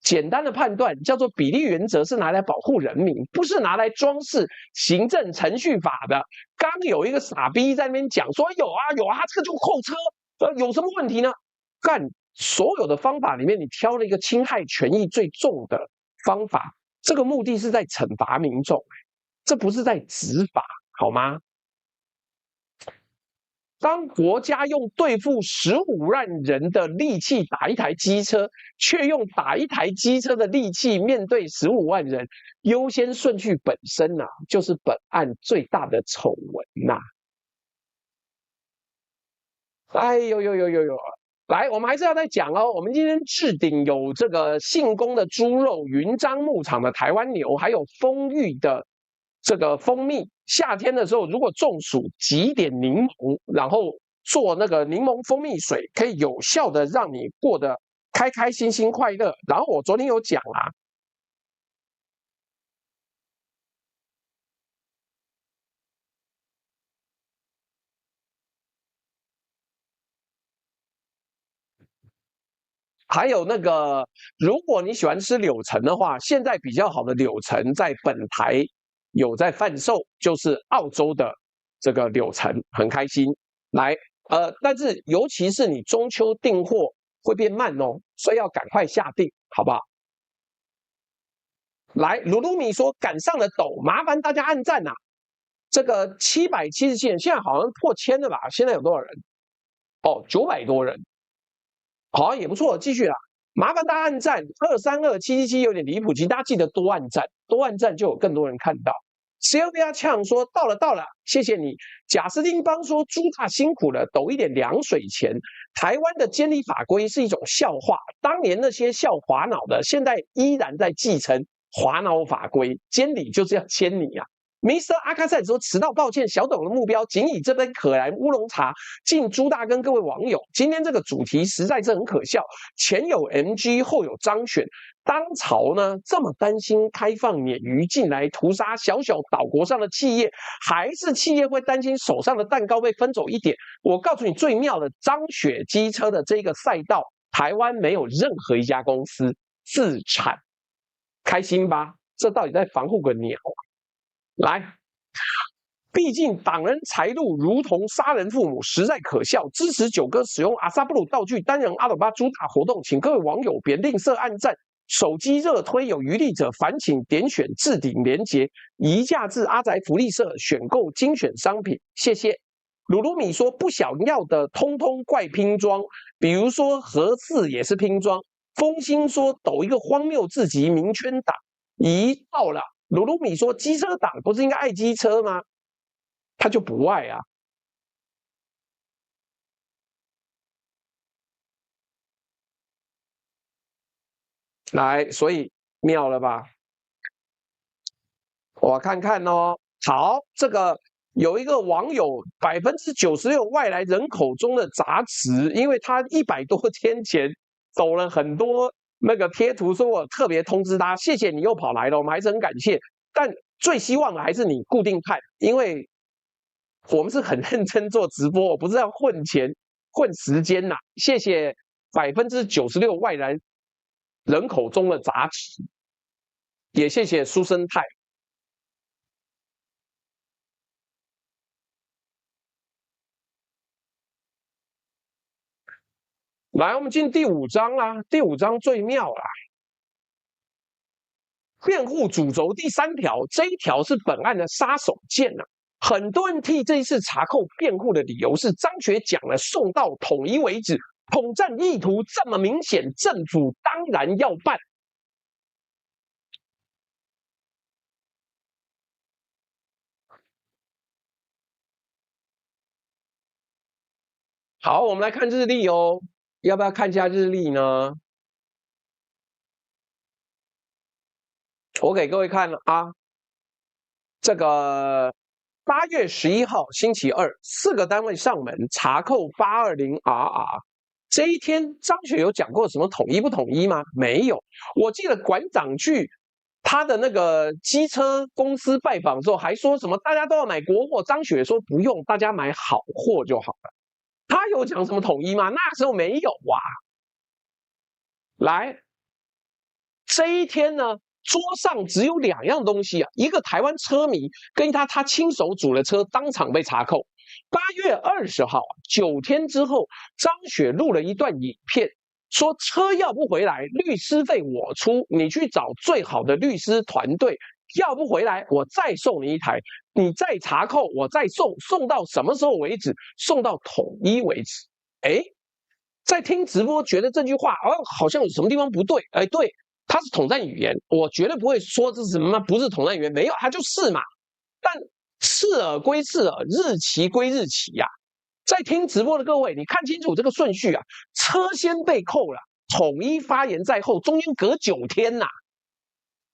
簡單的判斷叫做比例原則是拿來保護人民，不是拿來裝飾行政程序法的。剛有一個傻逼在那邊講說有啊，他這個就後車，有什麼問題呢？幹。所有的方法裡面，你挑了一個侵害權益最重的方法，這個目的是在懲罰民眾，這不是在執法，好嗎？當國家用對付15萬人的力氣打一台機車，卻用打一台機車的力氣面對15萬人，優先順序本身啊，就是本案最大的醜聞吶！哎呦！來，我們還是要再講哦。我們今天置頂有這個信豐的豬肉、雲漳牧場的台灣牛，還有豐裕的這個蜂蜜。夏天的時候，如果中暑，擠點檸檬，然後做那個檸檬蜂蜜水，可以有效的讓你過得開開心心、快樂。然後我昨天有講啊。還有那個，如果你喜歡吃柳橙的話，現在比較好的柳橙在本台有在販售，就是澳洲的這個柳橙，很開心。來，但是尤其是你中秋訂貨會變慢哦，所以要趕快下訂，好不好？來，魯魯米說趕上了抖，麻煩大家按讚啊！這個777人，現在好像破1000了吧？現在有多少人？哦，900多人。好像也不錯，繼續啦！麻煩大家按讚，232777有點離譜，請大家記得多按讚，多按讚就有更多人看到。Sylvia Chang 說到了，謝謝你。賈斯汀邦說豬大辛苦了，抖一點涼水錢。台灣的監理法規是一種笑話，當年那些笑滑腦的，現在依然在繼承滑腦法規，監理就是要簽你啊。Mr. 阿卡塞說遲到抱歉，小抖的目標僅以這杯可蘭烏龍茶敬朱大跟各位網友。今天這個主題實在是很可笑，前有 MG 後有張選，當朝呢這麼擔心開放鯰魚進來屠殺小小島國上的企業，還是企業會擔心手上的蛋糕被分走一點？我告訴你最妙的，張雪機車的這個賽道，台灣沒有任何一家公司自產，開心吧？這到底在防護個鳥啊？來，畢竟擋人財路如同殺人父母，實在可笑。支持九哥使用阿薩布魯道具擔任阿斗巴豬大活動，請各位網友別吝嗇按讚，手機熱推，有餘力者煩請點選置頂連結，移駕至阿宅福利社選購精選商品，謝謝。魯魯米說不想要的通通怪拼裝，比如說核四也是拼裝。風興說抖一個荒謬至極民圈黨，咦，到了。魯魯米說：“機車黨不是應該愛機車嗎？他就不愛啊。”來，所以妙了吧？我看看哦。好，這個有一個網友96%外來人口中的雜詞，因為他100多天前抖了很多。那個貼圖說我特別通知他，謝謝你又跑來了，我們還是很感謝。但最希望的還是你固定看，因為我們是很認真做直播，我不是要混錢混時間吶。謝謝96%外來人口中的雜詞，也謝謝蘇生態。來，我們進第5章啦。第5章最妙啦，辯護主軸第3條，這一條是本案的殺手鐧啊。很多人替這一次查扣辯護的理由是張學講了送到統一為止，統戰意圖這麼明顯，政府當然要辦。好，我们來看日曆哦。要不要看一下日曆呢？我給各位看了啊，這個8月11號星期二，4個單位上門查扣820RR，這一天張雪有講過什麼統一不統一嗎？沒有。我記得館長去他的那個機車公司拜訪的時候，還說什麼大家都要買國貨，張雪說不用，大家買好貨就好了。他有講什麼統一嗎？那時候沒有啊。來，這一天呢，桌上只有2樣東西啊，一個台灣車迷跟他親手組的車當場被查扣。8月20號9天之後，張雪錄了一段影片，說車要不回來，律師費我出，你去找最好的律師團隊，要不回來我再送你一台，你再查扣我再送，送到什麼時候為止？送到統一為止。哎，在聽直播覺得這句話好像有什麼地方不對。哎，对，它是統戰語言，我絕對不會說這是什麼不是統戰語言，沒有，它就是嘛。但刺耳歸刺耳，日期歸日期呀。在聽直播的各位，你看清楚這個順序啊，車先被扣了，統一發言在後，中間隔9天吶。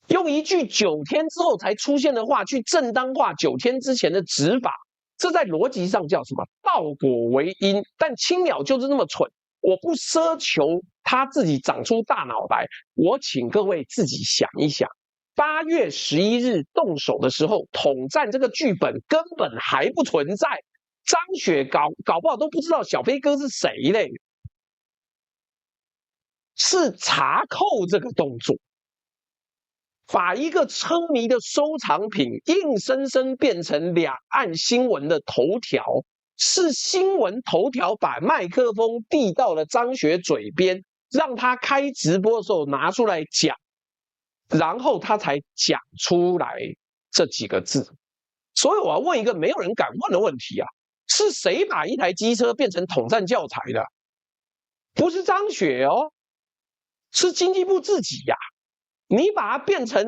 用一句9天之後才出現的話去正當化9天之前的執法，這在邏輯上叫什麼？倒果為因。但青鳥就是那麼蠢，我不奢求他自己長出大腦來，我請各位自己想一想。8月11日動手的時候，統戰這個劇本根本還不存在，張雪搞不好都不知道小飛哥是誰嘞，是查扣這個動作，把一個車迷的收藏品硬生生變成兩岸新聞的頭條，是新聞頭條把麥克風遞到了張雪嘴邊，讓他開直播的時候拿出來講。然後他才講出來這幾個字，所以我要問一個沒有人敢問的問題啊，是誰把一台機車變成統戰教材的？不是張雪哦，是經濟部自己呀。你把它變成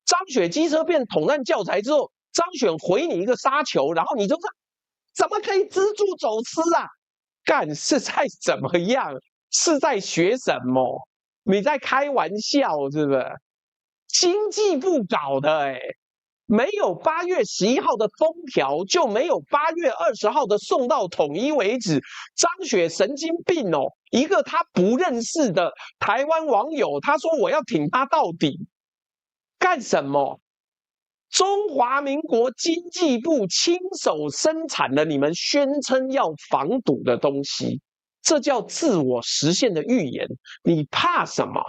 張雪機車變統戰教材之後，張雪回你一個沙球，然後你就說怎麼可以資助走私啊？幹，是在怎麼樣？是在學什麼？你在開玩笑是不是？經濟部搞的沒有8月11號的封條，就沒有8月20號的送到統一為止。張雪神經病哦，一個他不認識的台灣網友，他說我要挺他到底，幹什麼？中華民國經濟部親手生產了你們宣稱要防堵的東西，這叫自我實現的預言。你怕什麼？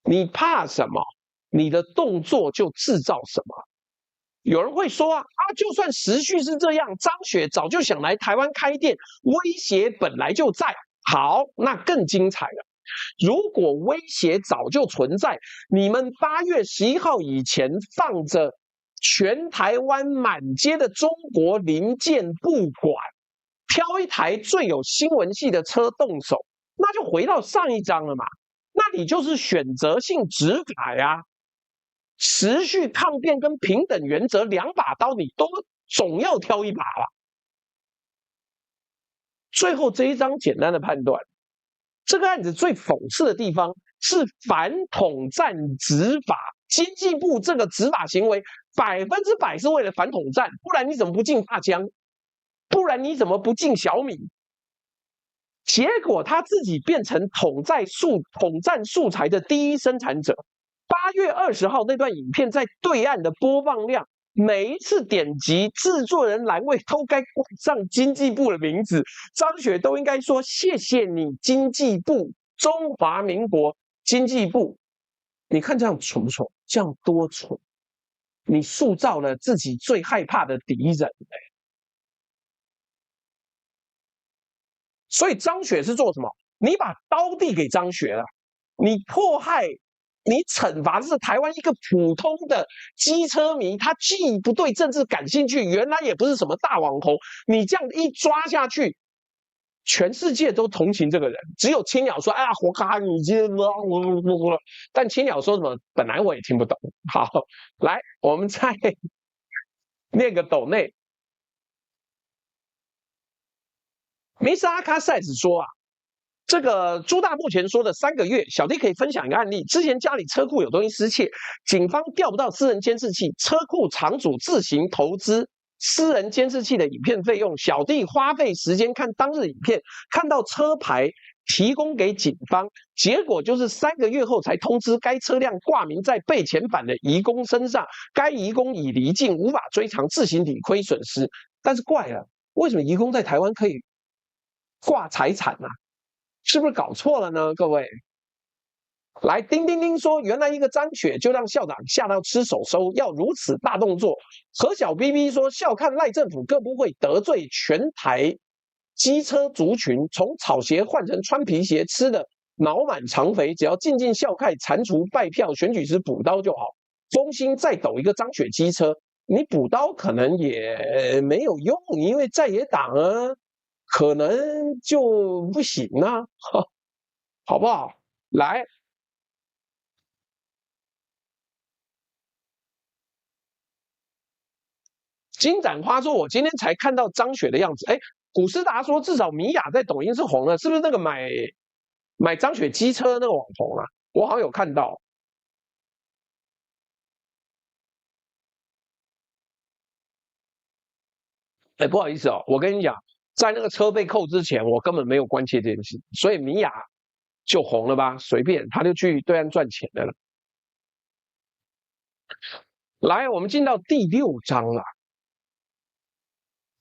你怕什麼？你的動作就制造什麼。有人會說就算時序是這樣，張雪早就想來台灣開店，威脅本來就在。好，那更精彩了。如果威脅早就存在，你們8月11號以前放着全台灣滿街的中國零件不管，挑一台最有新聞系的車動手，那就回到上一章了嘛。那你就是選擇性執法呀。持續抗辯跟平等原則2把刀，你都總要挑一把吧。最後這一章簡單的判斷，這個案子最諷刺的地方是反統戰執法，經濟部這個執法行為100%是為了反統戰，不然你怎麼不禁大疆？不然你怎麼不禁小米？結果他自己變成統戰素材的第一生產者。8月20號那段影片在對岸的播放量，每一次點擊制作人欄位都該掛上經濟部的名字，張雪都應該說謝謝你經濟部，中華民國經濟部。你看這樣蠢不蠢？這樣多蠢！你塑造了自己最害怕的敵人。所以張雪是做什麼？你把刀遞給張雪了，你迫害。你懲罰的是台灣一個普通的機車迷，他既不對政治感興趣，原來也不是什麼大網紅。你這樣一抓下去，全世界都同情這個人，只有青鳥說：“哎呀，活該你這……”但青鳥說什麼？本來我也聽不懂。好，來，我們再念個斗內。Mr. 阿卡賽斯說這個朱大目前說的3個月，小弟可以分享一個案例。之前家裡車庫有東西失竊，警方調不到私人監視器，車庫場主自行投資私人監視器的影片費用。小弟花費時間看當日影片，看到車牌提供給警方，結果就是3個月後才通知該車輛掛名在被遣返的移工身上，該移工已離境，無法追償自行理虧損失。但是怪了，為什麼移工在台灣可以掛財產呢？是不是搞錯了呢？各位，來，叮叮叮說，原來一個張雪就讓校長嚇到吃手收，要如此大動作。何小 BB 說，笑看賴政府各部會得罪全台機車族群，從草鞋換成穿皮鞋，吃的腦滿腸肥，只要盡盡孝愾，鏟除拜票，選舉時補刀就好。中興再抖一個張雪機車，你補刀可能也沒有用，因為在野黨啊，可能就不行啊，好不好？來，金盞花說，我今天才看到張雪的樣子，哎。古斯達說，至少米婭在抖音是紅了，是不是那個買張雪機車那個網紅啊？我好像有看到。哎，不好意思哦，我跟你講，在那個車被扣之前，我根本沒有關切這件事，所以米婭就紅了吧，隨便，他就去對岸賺錢的了。來，我們進到第6章了。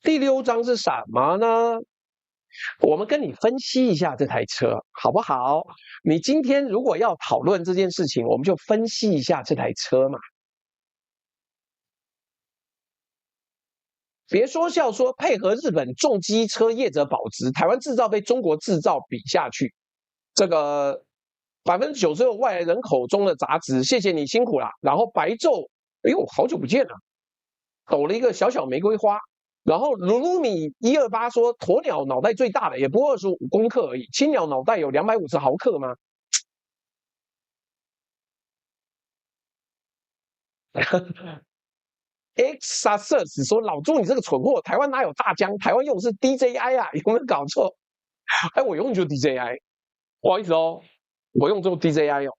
第6章是什麼呢？我們跟你分析一下這台車，好不好？你今天如果要討論這件事情，我們就分析一下這台車嘛。別說笑說配合日本重機車業者保值，台灣製造被中國製造比下去，這個96%外來人口中的雜質，謝謝你辛苦了。然後白晝，哎呦，好久不見了，抖了一個小小玫瑰花。然後魯魯米128說，鴕鳥腦袋最大的也不過25公克而已，青鳥腦袋有250毫克嗎？Xasus 說，老朱你這個蠢貨，台灣哪有大疆？台灣用的是 DJI 啊，有沒有搞錯？哎，我用的就是 DJI， 不好意思哦，我用的就是 DJI 哦。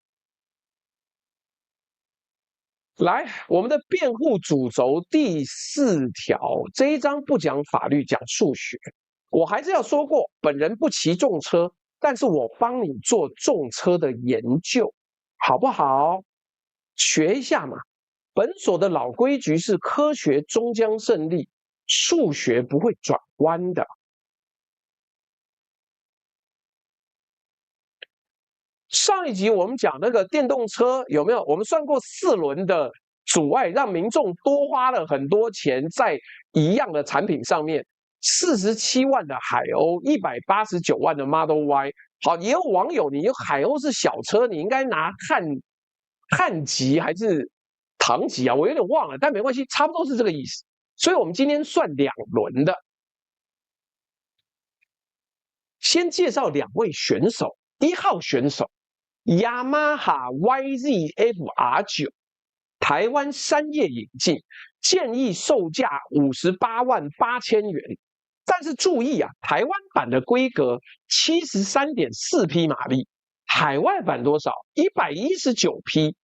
來，我們的辯護主軸第4條，這一章不講法律，講數學。我還是要說過，本人不騎重車，但是我幫你做重車的研究，好不好？學一下嘛。本所的老規矩是科學終將勝利，數學不會轉彎的。上一集我們講那個電動車有沒有？我們算過4輪的阻礙，讓民眾多花了很多錢在一樣的產品上面。47萬的海鷗，189萬的 Model Y。好，也有網友，你海鷗是小車，你應該拿漢級還是唐級啊？我有點忘了，但沒關係，差不多是這個意思。所以我們今天算2輪的。先介紹2位選手，1號選手。雅馬哈 YZF-R9， 台灣3葉引進，建議售價58萬8千元。但是注意啊，台灣版的規格 73.4 匹馬力，海外版多少？119匹。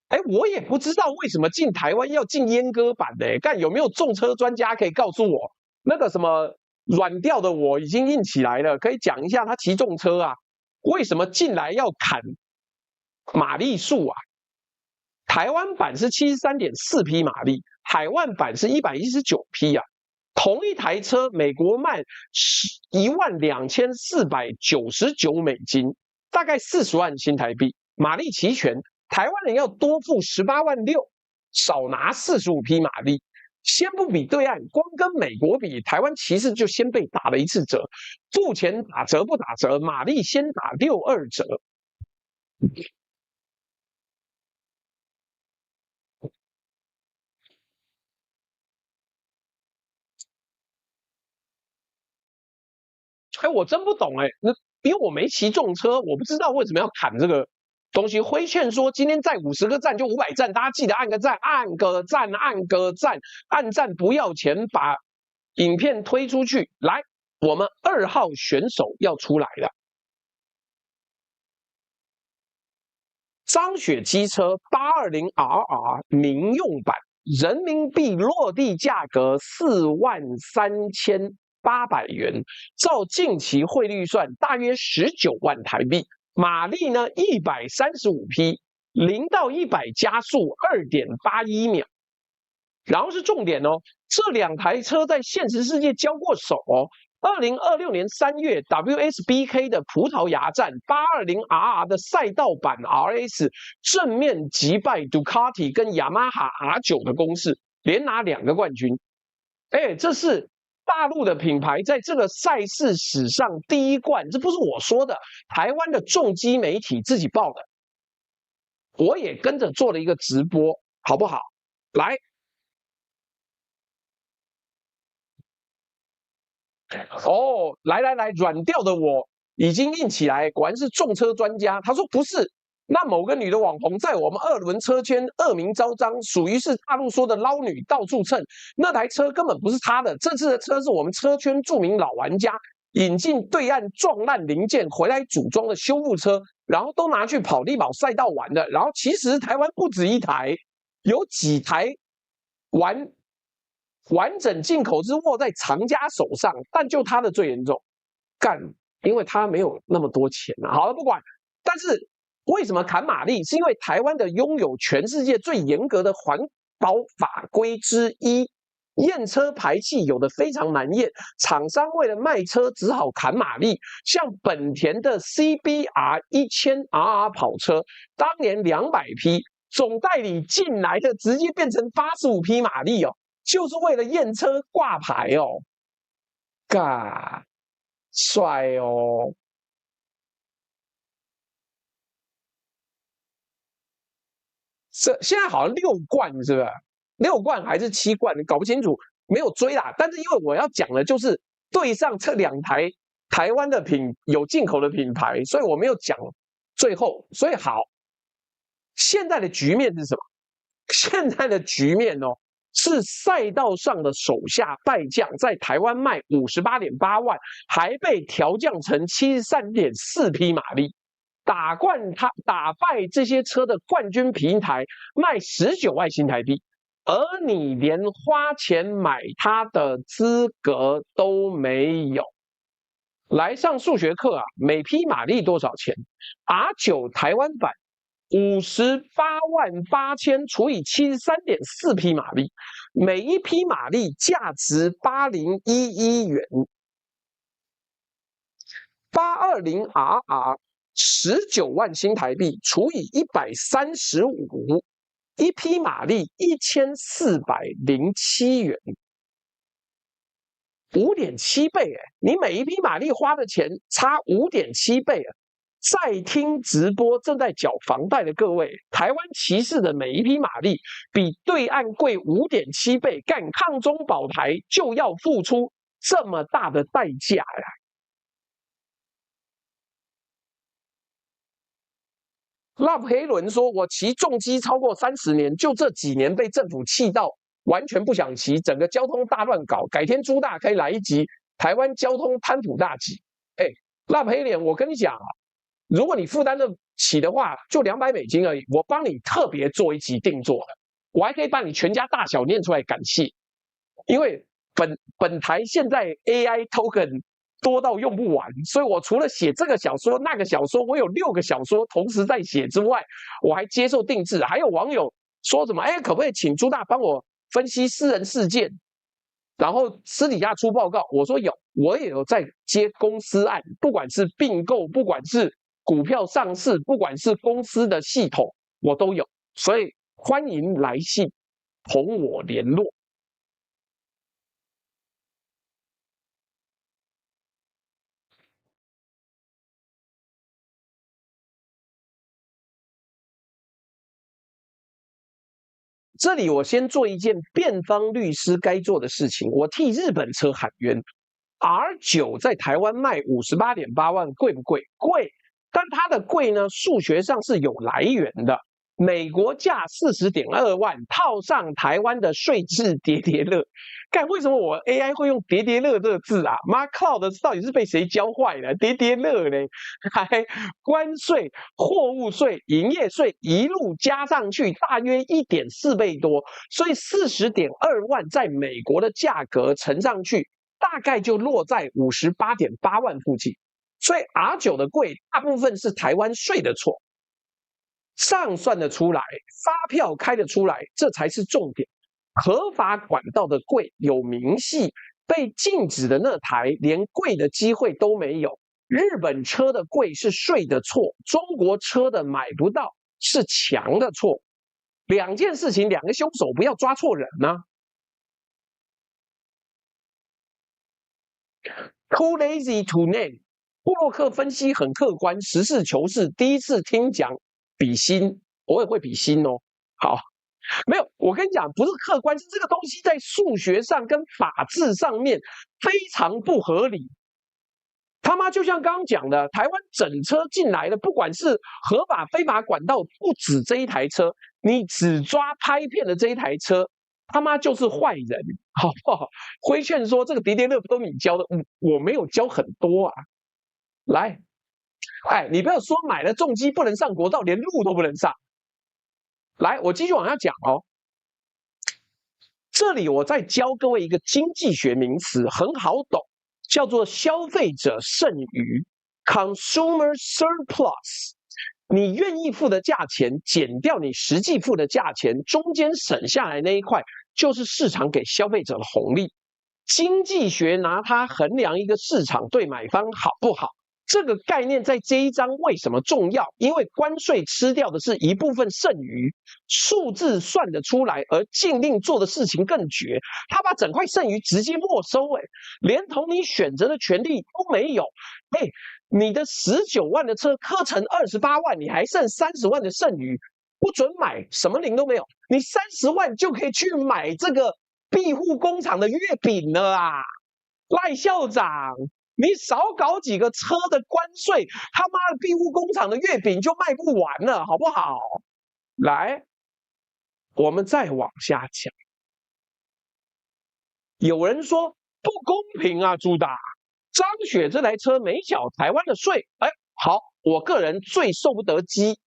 哎，我也不知道為什麼進台灣要進閹割版的，看有沒有重車專家可以告訴我，那個什麼軟掉的我已經硬起來了，可以講一下他騎重車啊，為什麼進來要砍馬力數啊？台灣版是 73.4 匹馬力，海外版是119匹啊。同一台車，美國賣12499美金，大概40萬新台幣，馬力齊全。台灣人要多付18萬6，少拿45匹馬力。先不比對岸，光跟美國比，台灣其實就先被打了一次折。付錢打折不打折，馬力先打62折。哎，我真不懂哎，那因為我沒騎重車，我不知道为什麼要砍這個東西。揮勸說今天載50個讚就500讚，大家記得按個讚，按個讚，按個讚，按讚不要錢，把影片推出去。來，我們2號選手要出來了，張雪機車 820RR 民用版，人民幣落地價格43800 800元，照近期匯率算，大約19萬台幣。馬力呢135匹，0到100加速2.81秒。然後是重點哦，這兩台車在現實世界交過手哦。2026年3月 ，WSBK 的葡萄牙站 820RR 的賽道版 RS 正面擊敗杜卡迪跟雅馬哈 R9 的攻勢，連拿2個冠軍。這是大陸的品牌在這個賽事史上第一冠，這不是我說的，台灣的重機媒體自己報的，我也跟着做了一個直播，好不好？來。來，軟調的我已經硬起來，果然是重車專家。他說不是，那某個女的網紅在我們2輪車圈惡名昭彰，屬於是大陸說的撈女，到處蹭。那台車根本不是她的，這次的車是我們車圈著名老玩家引進對岸撞爛零件回來組裝的修復車，然後都拿去跑力寶賽道玩的。然後其實台灣不止一台，有幾台完整進口是握在藏家手上，但就他的最嚴重，因為他沒有那麼多錢啊。好了，不管，但是為什麼砍馬力？是因為台灣的擁有全世界最嚴格的環保法規之一，驗車排氣有的非常難驗，廠商為了賣車只好砍馬力。像本田的 CBR 1000RR 跑車，當年200匹，總代理進來的直接變成85匹馬力哦。就是為了驗車掛牌哦，帥哦！現在好像6冠是不是？6冠還是7冠？搞不清楚，沒有追啦。但是因為我要講的就是對上這2台台灣的有進口的品牌，所以我沒有講最後。所以好，現在的局面是什麼？現在的局面哦。是賽道上的手下敗將，在台灣賣58.8萬，還被調降成73.4匹馬力，打敗這些車的冠軍平台賣19萬新台幣，而你連花錢買它的資格都沒有。來上數學課啊，每匹馬力多少錢 ？R9 台灣版。588000除以73.4匹馬力，每一匹馬力價值8011元。820RR 19萬新台幣除以135，一匹馬力1407元，5.7倍你每一匹馬力花的錢差5.7倍啊！在聽直播正在繳房貸的各位，台灣騎士的每一匹馬力比對岸貴5.7倍，抗中保台就要付出這麼大的代價呀！拉黑倫說：“我騎重機超過30年，就這幾年被政府氣到完全不想騎，整個交通大亂搞。改天朱大可以來一集台灣交通貪腐大集。”拉黑臉，我跟你講啊。如果你負擔得起的話，就$200而已，我幫你特別做一集定做的，我還可以把你全家大小念出來感謝，因為本台現在 AI token 多到用不完，所以我除了寫這個小說那個小說，我有6個小說同時在寫之外，我還接受定制。還有網友說什麼，可不可以請朱大幫我分析私人事件，然後私底下出報告？我說有，我也有在接公司案，不管是併購，不管是股票上市，不管是公司的系統，我都有，所以歡迎來信同我聯絡。這裡我先做一件辯方律師該做的事情，我替日本車喊冤。R9 在台灣賣58.8萬，貴不貴？貴。但它的貴呢，數學上是有來源的。美國價40.2萬，套上台灣的稅制疊疊樂。為什麼我 AI 會用疊疊樂這個字啊？媽 Cloud 到底是被誰教壞的？疊疊樂呢？還關稅、貨物稅、營業稅一路加上去，大約1.4倍多，所以40.2萬在美國的價格乘上去，大概就落在58.8萬附近。所以 R9 的貴，大部分是台灣稅的錯，賬算得出來，發票開得出來，這才是重點。合法管道的貴有明細，被禁止的那台連貴的機會都沒有。日本車的貴是稅的錯，中國車的買不到是強的錯。兩件事情，兩個兇手，不要抓錯人啊。Too lazy to name。部落客分析很客觀，實事求是。第一次聽講比心，我也會比心哦。好，沒有，我跟你講，不是客觀，是這個東西在數學上跟法治上面非常不合理。他媽就像剛剛講的，台灣整車進來的，不管是合法非法管道，不止這一台車，你只抓拍片的這一台車，他媽就是壞人，好不好？規勸說這個疊疊樂不都你教的，我沒有教很多啊。來，哎，你不要說買了重機不能上國道，連路都不能上。來，我繼續往下講哦。這裡我再教各位一個經濟學名詞，很好懂。叫做消費者剩餘 （consumer surplus）， 你願意付的價錢減掉你實際付的價錢，中間省下來那一塊就是市場給消費者的紅利。經濟學拿它衡量一個市場對買方好不好，這個概念在這一章為什麼重要？因為關稅吃掉的是一部分剩餘，數字算得出來，而禁令做的事情更絕，他把整塊剩餘直接沒收，連同你選擇的權利都沒有。你的19萬的車磕成28萬，你還剩30萬的剩餘，不准買，什麼零都沒有，你30萬就可以去買這個庇護工廠的月餅了啊，賴校長。你少搞幾個車的關稅，他媽的庇護工廠的月餅就賣不完了，好不好？來，我們再往下講。有人說不公平啊，朱大，張雪這台車沒繳台灣的稅。好，我個人最受不得激，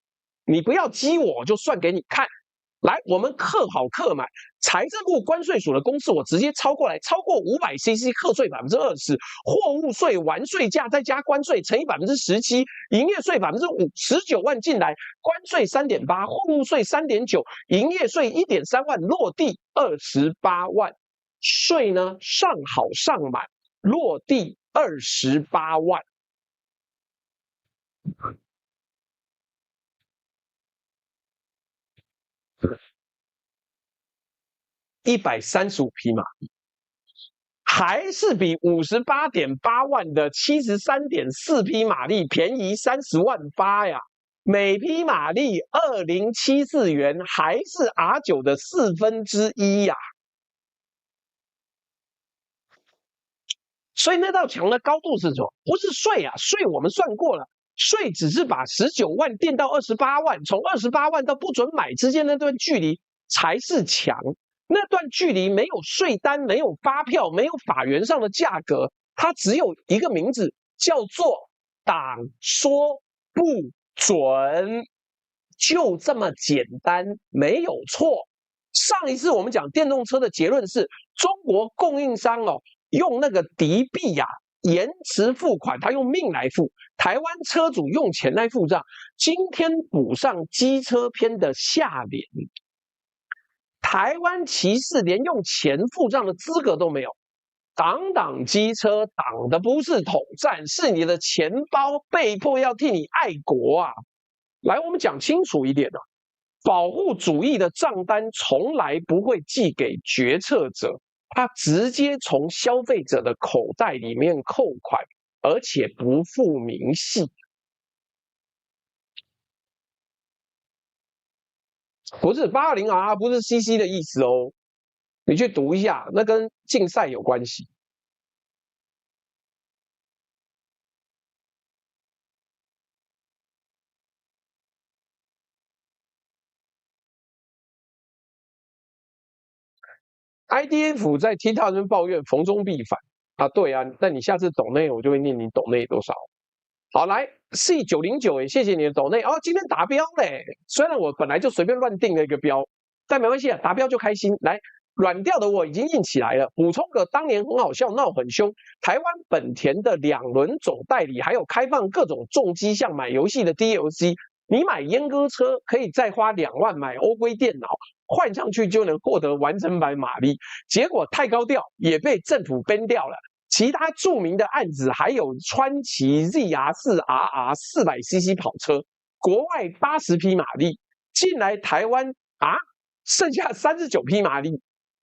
你不要激我就算給你看。來，我們課好課滿，財政部關稅署的公式我直接抄過來，超過500cc 課稅20%，貨物稅完稅價再加關稅乘以17%，營業稅5%， 19萬進來，關稅3.8%，貨物稅3.9%，營業稅1.3萬，落地28萬，稅呢上好上滿，落地28萬。135匹馬力，還是比58.8萬的73.4匹馬力便宜30萬發呀！每匹馬力2074元，還是 R9 的1/4呀！所以那道牆的高度是什麼？不是稅啊，稅我們算過了，稅只是把19萬墊到28萬，從28萬到不准買之間那段距離才是牆。那段距離沒有稅單，沒有發票，沒有法源上的價格，它只有一個名字，叫做黨說不准，就這麼簡單，沒有錯。上一次我們講電動車的結論是，中國供應商用那個敵幣呀，延遲付款，他用命來付，台灣車主用錢來付賬。今天補上機車篇的下聯。台灣騎士連用錢付賬的資格都沒有，擋機車擋的不是統戰，是你的錢包被迫要替你愛國啊！來，我們講清楚一點啊，保護主義的賬單從來不會寄給決策者，他直接從消費者的口袋裡面扣款，而且不附明細。不是820R，不是 CC 的意思哦，你去讀一下，那跟競賽有關係。IDF 在 TikTok 那邊抱怨逢中必反啊，對啊，那你下次抖內我就會念你抖內多少。好，來 C909，謝謝你的抖內哦，今天達標嘞！雖然我本來就隨便亂定了一個標，但沒關係啊，達標就開心。來，軟掉的我已經硬起來了。補充個當年很好笑鬧很兇，台灣本田的2輪總代理，還有開放各種重機像買遊戲的 DLC。你買閹割車可以再花2萬買歐規電腦，換上去就能獲得完整版馬力。結果太高調，也被政府 ban 掉了。其他著名的案子還有川崎 ZR4RR 400cc 跑車，國外80匹馬力，進來台灣剩下39匹馬力。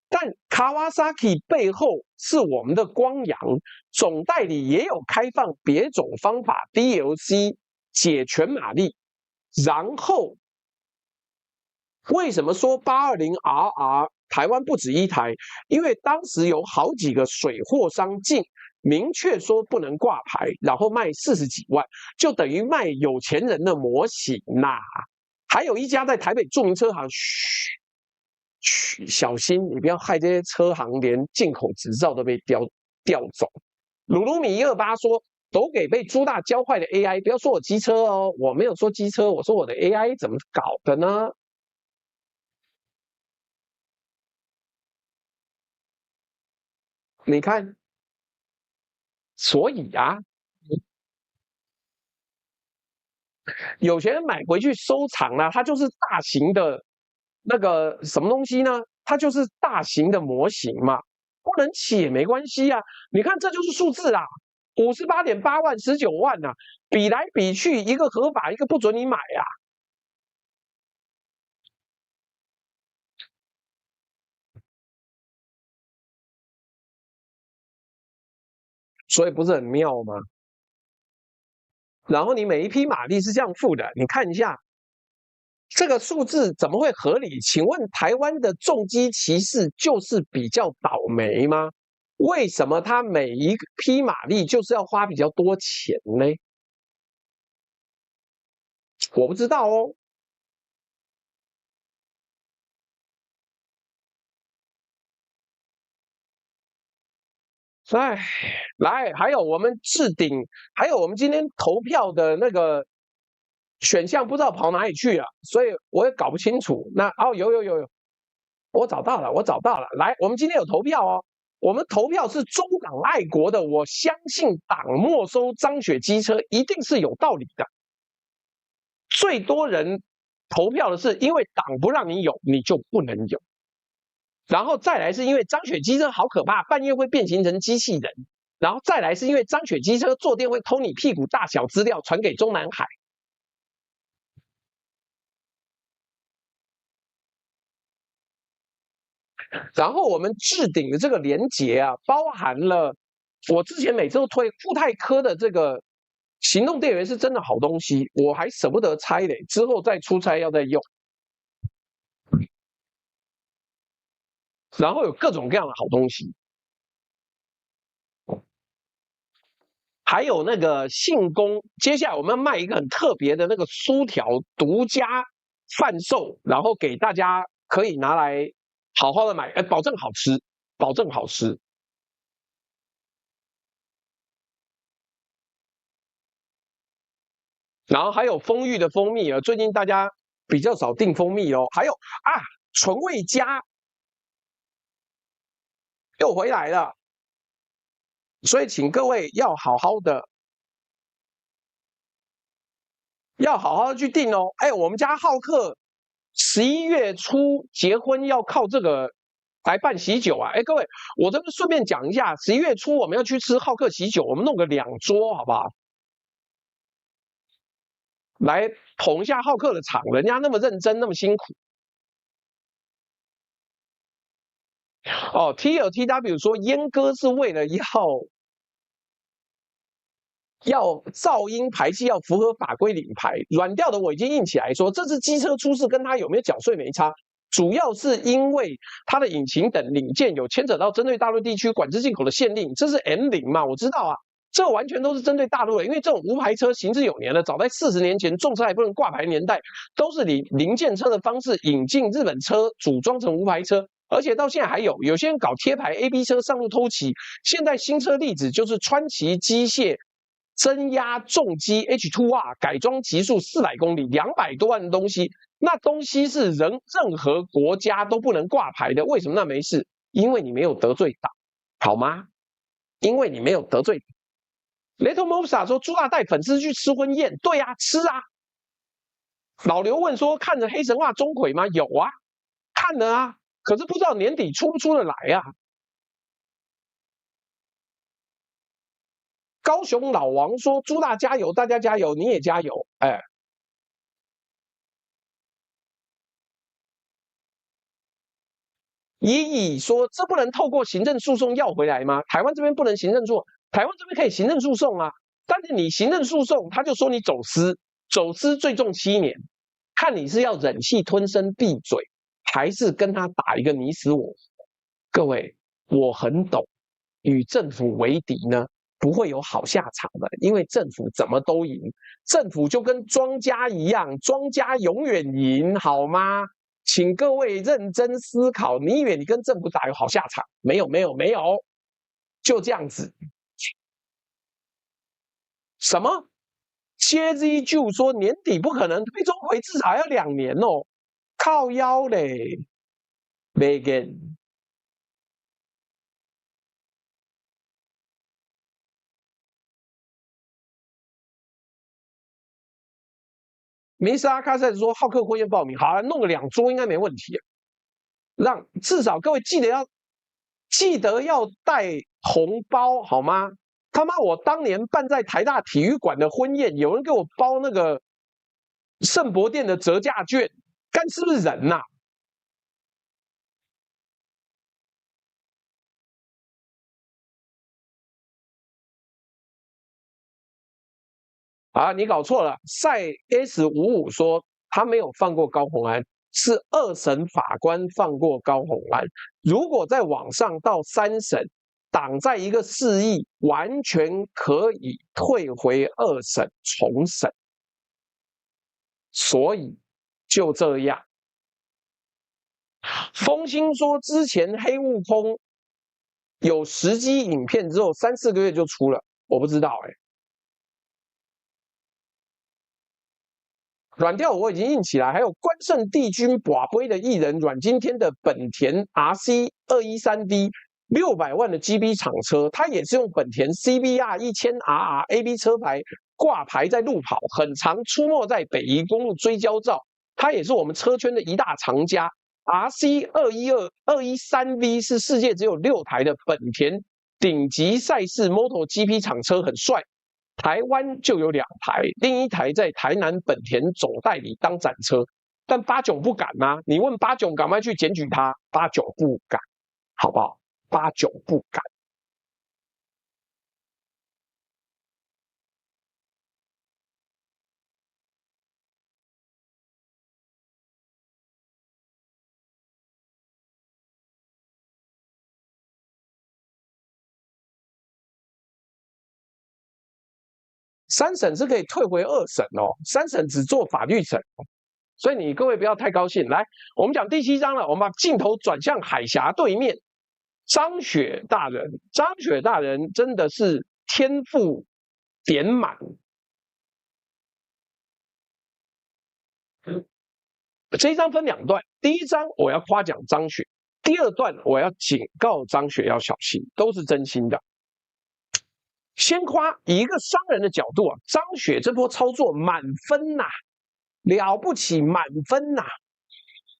但 Kawasaki 背後是我們的光陽，總代理也有開放別種方法 DLC 解全馬力。然後為什麼說 820RR 台灣不止一台？因為當時有好幾個水貨商明確說不能掛牌，然後賣40幾萬，就等於賣有錢人的模型吶。還有一家在台北著名車行，小心你不要害這些車行連進口執照都被調走。魯魯米128說，都給被豬大教壞的 AI， 不要說我機車哦，我沒有說機車，我說我的 AI 怎麼搞的呢？你看，所以有钱人買回去收藏啊，它就是大型的那個什麼東西呢？它就是大型的模型嘛，不能起也沒關係啊。你看，這就是數字啊，58.8萬、19萬啊，比來比去，一個合法，一個不准你買啊。所以不是很妙嗎？然後你每一匹馬力是這樣付的，你看一下這個數字怎麼會合理？請問台灣的重機騎士就是比較倒霉嗎？為什麼他每一匹馬力就是要花比較多錢呢？我不知道哦。哎，來，還有我們置頂，還有我们今天投票的那個選項，不知道跑哪裡去了，所以我也搞不清楚。那有，我找到了。來，我们今天有投票哦。我们投票是中黨愛國的，我相信黨沒收張雪機車一定是有道理的。最多人投票的是因為黨不讓你有，你就不能有。然後再來是因為張雪機車好可怕，半夜會變形成機器人。然後再來是因為張雪機車坐墊會偷你屁股大小資料傳給中南海。然後我們置頂的這個連結啊，包含了我之前每次都推富泰科的這個行動電源是真的好東西，我還捨不得拆嘞，之後再出差要再用。然後有各種各樣的好東西，還有那個信工，接下來我們要賣一個很特別的那個酥條，獨家販售，然後給大家可以拿來好好的買，保證好吃，保證好吃。然後還有蜂蜜的蜂蜜啊，最近大家比較少訂蜂蜜哦。還有純味佳又回來了，所以請各位要好好的去訂哦。我們家浩克11月初結婚要靠這個來辦喜酒啊。各位，我這邊順便講一下，11月初我們要去吃浩克喜酒，我們弄個2桌好不好？來捧一下浩克的場，人家那麼認真，那麼辛苦。TLTW 說閹割是為了要噪音排氣要符合法規領牌，軟掉的我已經硬起來說，這次機車出事跟他有沒有繳稅沒差，主要是因為它的引擎等零件有牽扯到針對大陸地區管制進口的限令，這是 M0 嘛，我知道啊。這完全都是針對大陸的，因為這種無牌車行之有年了，早在40年前重車還不能掛牌年代，都是以零件車的方式引進日本車組裝成無牌車，而且到現在還有些人搞貼牌 AB 車上路偷騎。現在新車例子就是川崎機械增壓重機 H2R 改裝極速400公里200多萬的東西，那東西是任何國家都不能掛牌的，為什麼那沒事？因為你沒有得罪黨，好嗎？因為你沒有得罪黨。Little Mosa 說朱大帶粉絲去吃婚宴，對啊，吃啊。老劉問說看着黑神話鍾馗嗎？有啊，看了啊，可是不知道年底出不出得來啊。高雄老王說朱大加油，大家加油，你也加油，哎。乙說這不能透過行政訴訟要回來嗎？台灣這邊不能行政訴訟，台灣這邊可以行政訴訟啊，但是你行政訴訟，他就說你走私，走私最重7年，看你是要忍氣吞聲閉嘴，還是跟他打一個你死我活。各位，我很懂，與政府為敵呢，不會有好下場的，因為政府怎麼都贏，政府就跟莊家一樣，莊家永遠贏，好嗎？請各位認真思考，你以為你跟政府打有好下場？沒有，沒有，沒有，就這樣子。什麼 ？JZ 就說年底不可能推鍾馗，至少要2年哦，靠腰嘞，沒跟。Mr. 阿卡塞说浩克婚宴報名，好了，弄個2桌應該沒問題啊。讓至少各位記得要帶紅包好嗎？他媽，我當年辦在台大體育館的婚宴，有人給我包那個聖博店的折價券，幹是不是人吶？啊，你搞錯了。賽 S55說他沒有放過高虹安，是2審法官放過高虹安。如果在往上到3審，黨在一個釋義，完全可以退回2審重審。所以就這樣。風興說之前黑悟空有實機影片之後3、4個月就出了，我不知道哎。軟調我已經印起來，還有關聖帝君跋杯的藝人阮經天的本田 RC 213D 600萬的 GB 廠車，他也是用本田 CBR 1000RR AB 車牌掛牌在路跑，很常出沒在北宜公路追焦照，他也是我們車圈的一大藏家。RC 213V 是世界只有6台的本田頂級賽事 MotoGP 廠車，很帥。台灣就有2台，另一台在台南本田總代理當展車，但八炯不敢啊！你問八炯趕快去檢舉他，八炯不敢，好不好？八炯不敢。3審是可以退回2審哦，3審只做法律審，所以你各位不要太高興。來，我們講第7章了，我們把鏡頭轉向海峽對面，張雪大人，張雪大人真的是天賦點滿。這一章分2段，第1章我要誇獎張雪，第2段我要警告張雪要小心，都是真心的。先誇，以一個商人的角度啊，張雪這波操作滿分吶，了不起，滿分吶。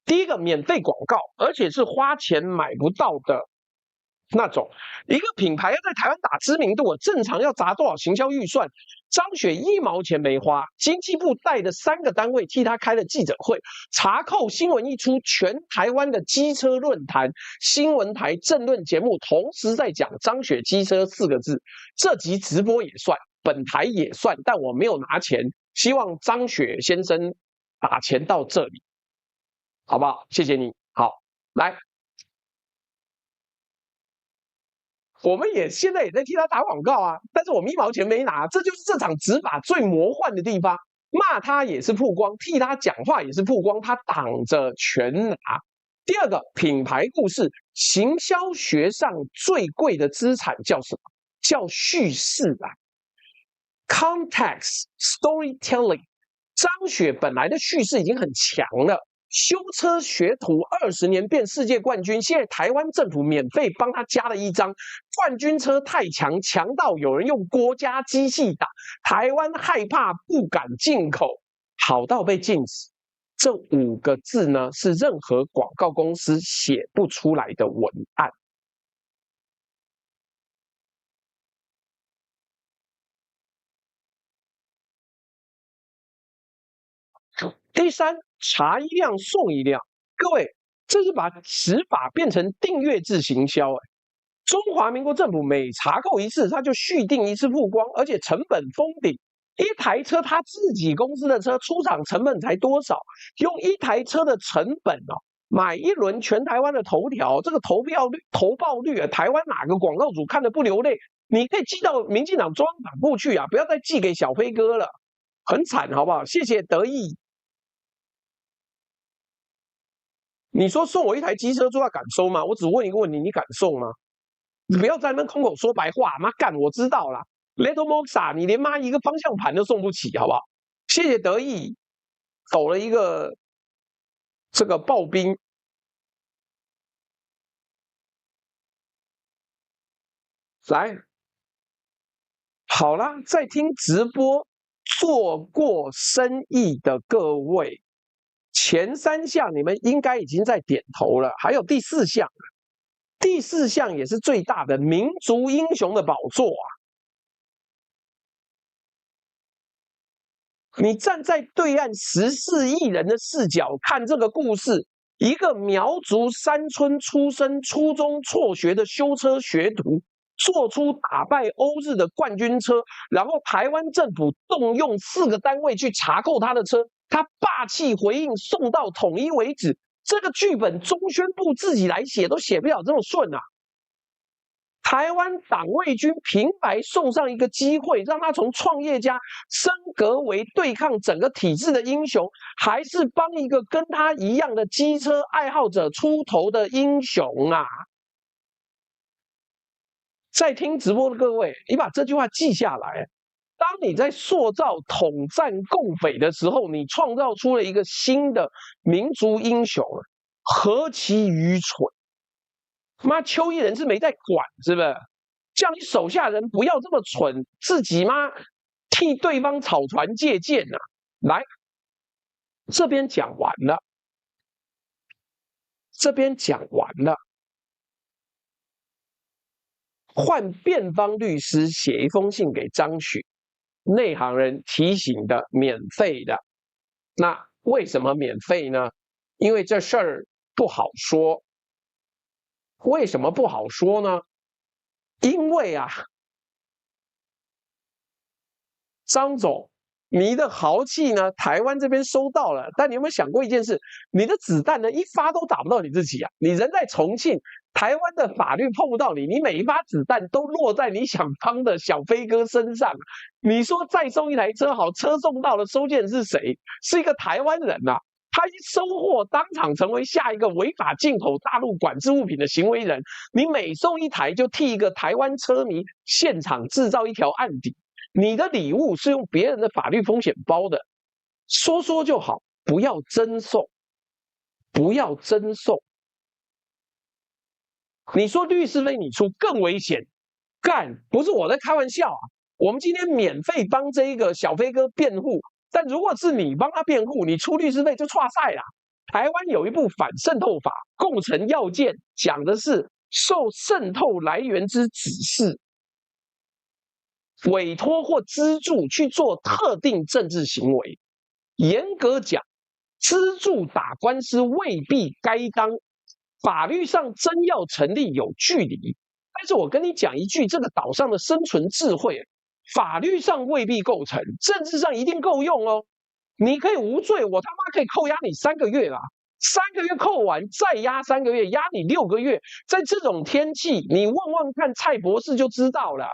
第一個免費廣告，而且是花錢買不到的那種。一個品牌要在台灣打知名度，正常要砸多少行銷預算？張雪1毛錢沒花，經濟部帶的3個單位替他開了記者會，查扣新聞一出，全台灣的機車論壇、新聞台政論節目同時在講張雪機車4個字。這集直播也算，本台也算，但我沒有拿錢，希望張雪先生打錢到這裡，好不好？謝謝你。好，來。我們現在也在替他打廣告啊，但是我們1毛錢沒拿，這就是這場執法最魔幻的地方。罵他也是曝光，替他講話也是曝光，他擋着全拿。第二個品牌故事，行銷學上最貴的資產叫什麼？叫敘事啊 ，context storytelling。張雪本來的敘事已經很強了，修車學徒20年變世界冠軍，現在台灣政府免費幫他加了一張冠軍車太強，強到有人用國家機器打，台灣害怕不敢進口，好到被禁止。這5個字呢，是任何廣告公司寫不出來的文案。第3，查一輛送一輛，各位，這是把执法變成訂閱制行銷。中華民國政府每查扣一次，他就續訂一次曝光，而且成本封頂。一台車他自己公司的車出廠成本才多少？用一台車的成本買一輪全台灣的頭條，這個投報率台灣哪個廣告主看得不流淚？你可以寄到民進黨中央黨部去啊，不要再寄給小飛哥了，很慘，好不好？謝謝德意。你說送我一台機車，就要敢收嗎？我只問一個問題，你敢送嗎？你不要在那邊空口說白話，媽幹，我知道啦。Little Moxa， 你連媽一個方向盤都送不起，好不好？謝謝德意，抖了一個這個刨冰。來，好啦，在聽直播做過生意的各位。前3項你們應該已經在點頭了，還有第4項，第4項也是最大的民族英雄的寶座啊！你站在對岸14億人的視角看這個故事，一個苗族山村出身、初中輟學的修車學徒，做出打敗歐日的冠軍車，然後台灣政府動用4個單位去查扣他的車。他霸氣回應，送到統一為止。這個劇本中宣部自己來寫都寫不了這麼順啊！台灣黨衛軍平白送上一個機會，讓他從創業家升格為對抗整個體制的英雄，還是幫一個跟他一樣的機車愛好者出頭的英雄啊！在聽直播的各位，你把這句話記下來。當你在塑造統戰共匪的時候，你創造出了一個新的民族英雄，何其愚蠢！媽，邱義仁是沒在管，是不是？叫你手下人不要這麼蠢，自己媽替對方草船借箭啊！來，這邊講完了，這邊講完了，換辯方律師寫一封信給張雪。內行人提醒的，免費的。那為什麼免費呢？因為這事兒不好說。為什麼不好說呢？因為啊，張總，你的豪氣呢，台灣這邊收到了，但你有沒有想過一件事？你的子彈呢，一發都打不到你自己啊！你人在重慶，台灣的法律碰不到你，你每一發子彈都落在你想幫的小飛哥身上。你說再送一台車好，車送到了，收件人是誰？是一個台灣人啊！他一收貨，當場成為下一個違法進口大陸管制物品的行為人。你每送一台，就替一個台灣車迷現場制造一條案底。你的禮物是用別人的法律風險包的，說說就好，不要真送，不要真送。你說律師費你出更危險，幹，不是我在開玩笑啊！我們今天免費幫這一個小飛哥辯護，但如果是你幫他辯護，你出律師費就剉賽啦。台灣有一部反滲透法，構成要件講的是受滲透來源之指示，委託或資助去做特定政治行為。嚴格講，資助打官司未必該當，法律上真要成立有距離。但是我跟你講一句，這個島上的生存智慧，法律上未必構成，政治上一定夠用哦。你可以無罪，我他媽可以扣押你3個月啦，3個月扣完再押3個月，押你6個月。在這種天氣，你問問看蔡博士就知道了。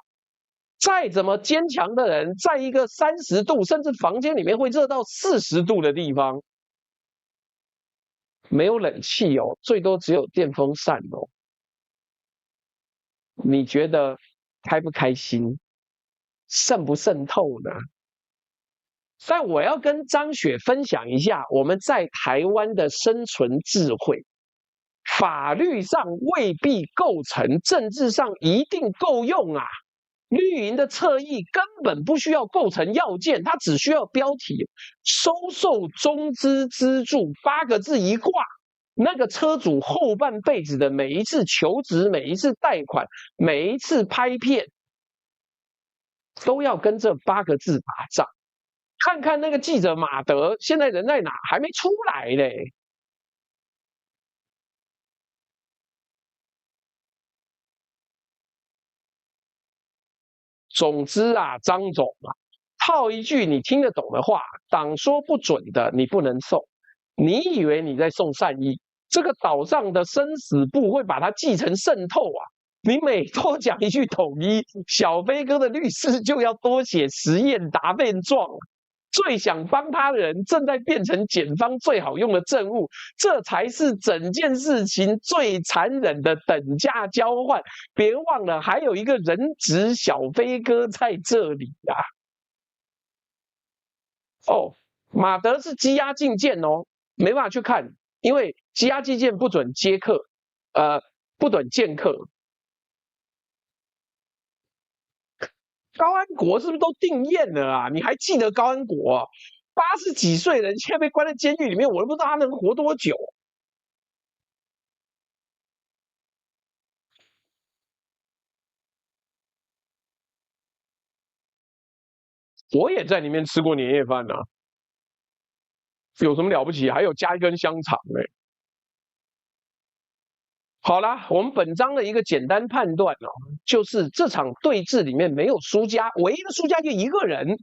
再怎麼堅強的人，在一個30度甚至房間裡面會熱到40度的地方，沒有冷氣哦，最多只有電風扇哦。你覺得開不開心？滲不滲透呢？但我要跟張雪分享一下我們在台灣的生存智慧。法律上未必構成，政治上一定夠用啊！綠營的側翼根本不需要構成要件，它只需要標題“收受中資資助”8個字一掛，那個車主後半輩子的每一次求職、每一次貸款、每一次拍片，都要跟這8個字打仗。看看那個記者馬德，現在人在哪？還沒出來嘞。總之啊，張總啊，套一句你聽得懂的話，黨說不准的你不能送。你以為你在送善意？這個島上的生死簿會把它記成滲透啊！你每多講一句統一，小飛哥的律師就要多寫實驗答辯狀。最想幫他的人正在變成檢方最好用的證物，這才是整件事情最殘忍的等價交換。別忘了，還有一個人質小飛哥在這裡啊！哦，馬德是羈押禁見哦，沒辦法去看，因為羈押禁見不准接客，不准見客。高安國是不是都定讞了啊？你還記得高安國啊？80幾歲人現在被關在監獄裡面，我都不知道他能活多久。我也在裡面吃過年夜飯啊，有什麼了不起？還有加一根香腸欸。好啦，我們本章的一個簡單判斷哦，就是這場對峙裡面沒有輸家，唯一的輸家就一個人，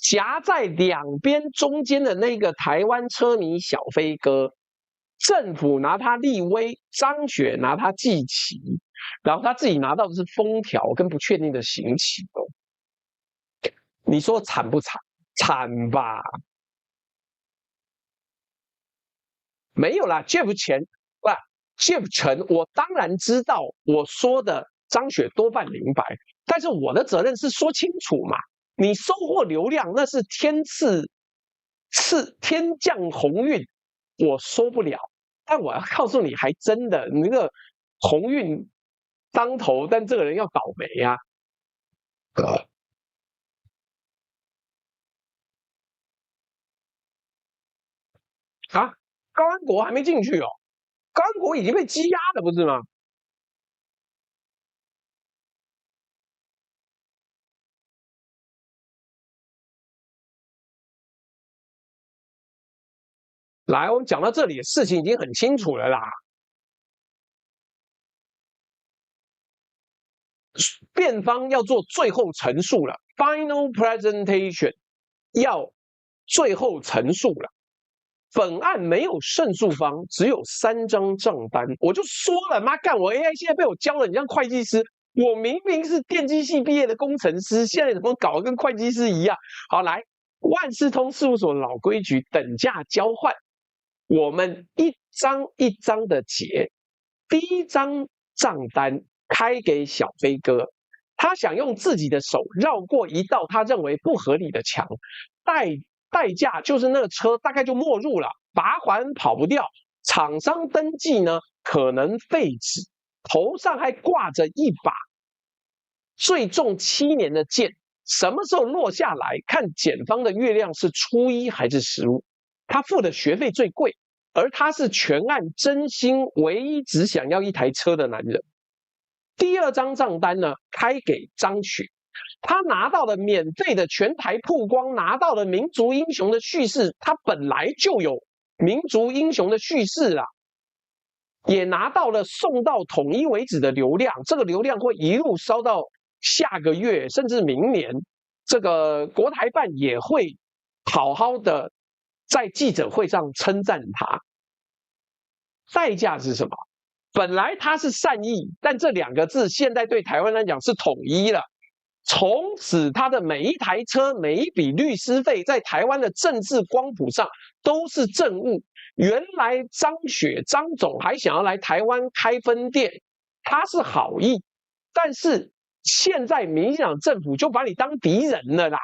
夾在兩邊中間的那個台灣車迷小飛哥，政府拿他立威，張雪拿他記旗，然後他自己拿到的是封條跟不確定的刑期哦。你說慘不慘？慘吧？沒有啦 ，Jeff 錢不。Jeff 陳，我當然知道我說的張雪多半明白，但是我的責任是說清楚嘛。你收穫流量那是天降鴻運，我說不了。但我要告訴你，還真的，你那個鴻運當頭，但這個人要倒霉啊。啊，高安國還沒進去哦。高安國已經被羈押了，不是嗎？來，我們講到這裡，事情已經很清楚了啦。辯方要做最後陳述了 ，final presentation， 要最後陳述了。本案沒有勝訴方，只有3張賬單。我就說了，媽幹！我 AI 現在被我教了，你像會計師，我明明是電機系畢業的工程師，現在怎麼搞得跟會計師一樣？好，來，萬事通事務所老規矩，等價交換，我們一張一張的結。第一張賬單開給小飛哥，他想用自己的手繞過一道他認為不合理的牆，代價就是那個車大概就沒入了，罰鍰跑不掉，廠商登記呢可能廢止，頭上還掛着一把最重7年的劍，什麼時候落下來？看檢方的月亮是初一還是15。他付的學費最貴，而他是全案真心唯一只想要一台車的男人。第二張賬單呢，開給張雪。他拿到了免費的全台曝光，拿到了民族英雄的敘事，他本來就有民族英雄的敘事啊，也拿到了送到統一為止的流量，這個流量會一路燒到下個月甚至明年，這個國台辦也會好好的在記者會上稱讚他。代價是什麼？本來他是善意，但這2個字現在對台灣來講是統一了。從此，他的每一台車、每一筆律師費，在台灣的政治光譜上都是政務。原來張雪張總還想要來台灣開分店，他是好意，但是現在民進黨政府就把你當敵人了啦。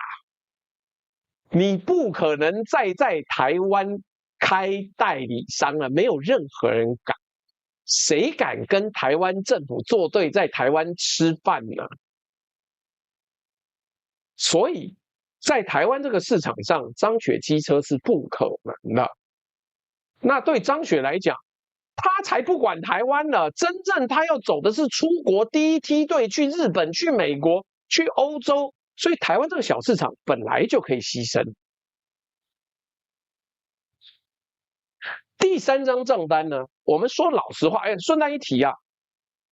你不可能再在台灣開代理商了，沒有任何人敢。誰敢跟台灣政府作對，在台灣吃飯呢？所以，在台灣這個市場上，張雪機車是不可能的。那對張雪來講，他才不管台灣呢，真正他要走的是出國第一梯隊，去日本、去美國、去歐洲。所以台灣這個小市場本來就可以犧牲。第3張賬單呢，我們說老實話，順帶一提啊，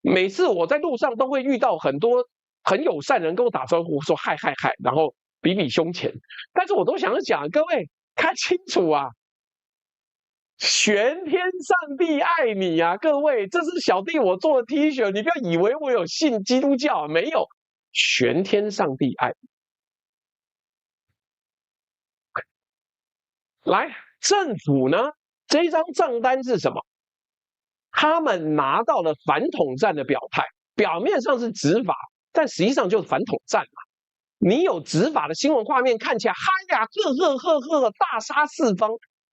每次我在路上都會遇到很多很友善人跟我打招呼，說嗨嗨嗨，然後比比胸前，但是我都想講，各位看清楚啊，全天上帝愛你啊，各位，這是小弟我做的 T 恤，你不要以為我有信基督教，沒有，全天上帝愛你。來，政府呢？這一張賬單是什麼？他們拿到了反統戰的表態，表面上是執法，但實際上就是反統戰嘛。你有執法的新聞畫面，看起來嗨呀，呵，大殺四方，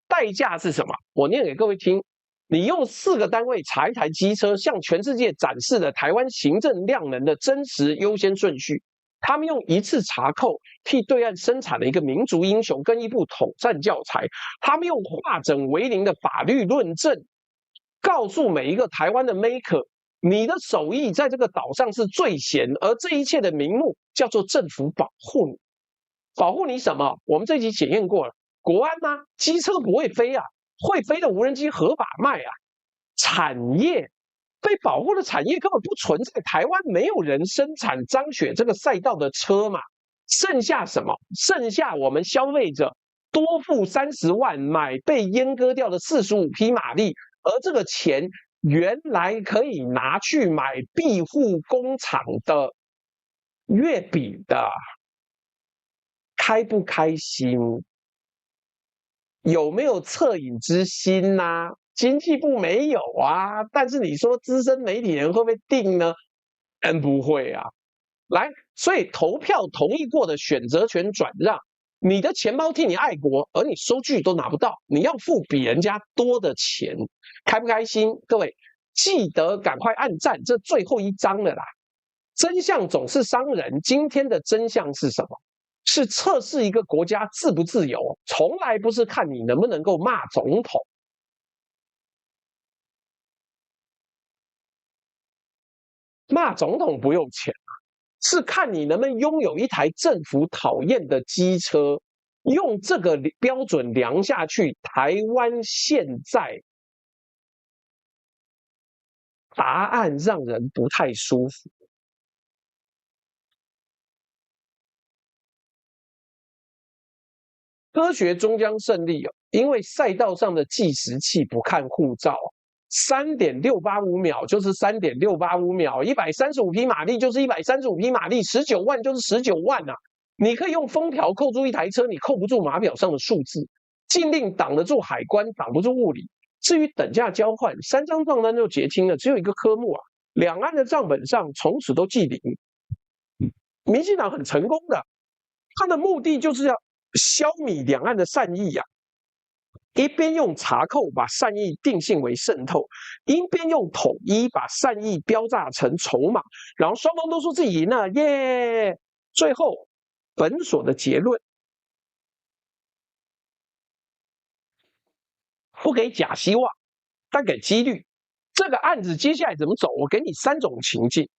代價是什麼？我念給各位聽。你用4個單位查一台機車，向全世界展示了台灣行政量能的真實優先順序。他們用一次查扣替對岸生產了一個民族英雄跟一部統戰教材，他們用化整為零的法律論證，告訴每一個台灣的 maker， 你的手藝在這個島上是最閒，而這一切的名目叫做政府保護你。保護你什麼？我們這集檢驗過了，國安啊，機車不會飛啊，會飛的無人機合法賣啊，產業。被保護的產業根本不存在，台灣沒有人生產張雪這個賽道的車嘛，剩下什麼？剩下我們消費者多付30萬買被閹割掉的45匹馬力，而這個錢原來可以拿去買庇護工廠的月餅的，開不開心？有沒有惻隱之心啊？經濟部沒有啊，但是你說資深媒體人會不會定呢？不會啊。來，所以投票同意過的選擇權轉讓，你的錢包替你愛國，而你收據都拿不到，你要付比人家多的錢，開不開心？各位記得趕快按讚，這最後一章了啦。真相總是傷人，今天的真相是什麼？是測試一個國家自不自由，從來不是看你能不能夠罵總統。罵總統不用錢，是看你能不能擁有一台政府討厭的機車，用這個標準量下去，台灣現在答案讓人不太舒服。科學終將勝利，因為賽道上的計時器不看護照。3.685秒就是3.685秒，135匹馬力就是135匹馬力，19萬就是19萬啊！你可以用封條扣住一台車，你扣不住碼表上的數字。禁令擋得住海關，擋不住物理。至於等價交換，3張賬單就結清了，只有一個科目啊，兩岸的賬本上從此都記零。民進黨很成功的，他的目的就是要消弭兩岸的善意啊。一邊用查扣把善意定性為滲透，一邊用統一把善意標價成籌碼，然後雙方都說自己贏了，耶！最後本所的結論，不給假希望，但給幾率。這個案子接下來怎麼走？我給你3種情境。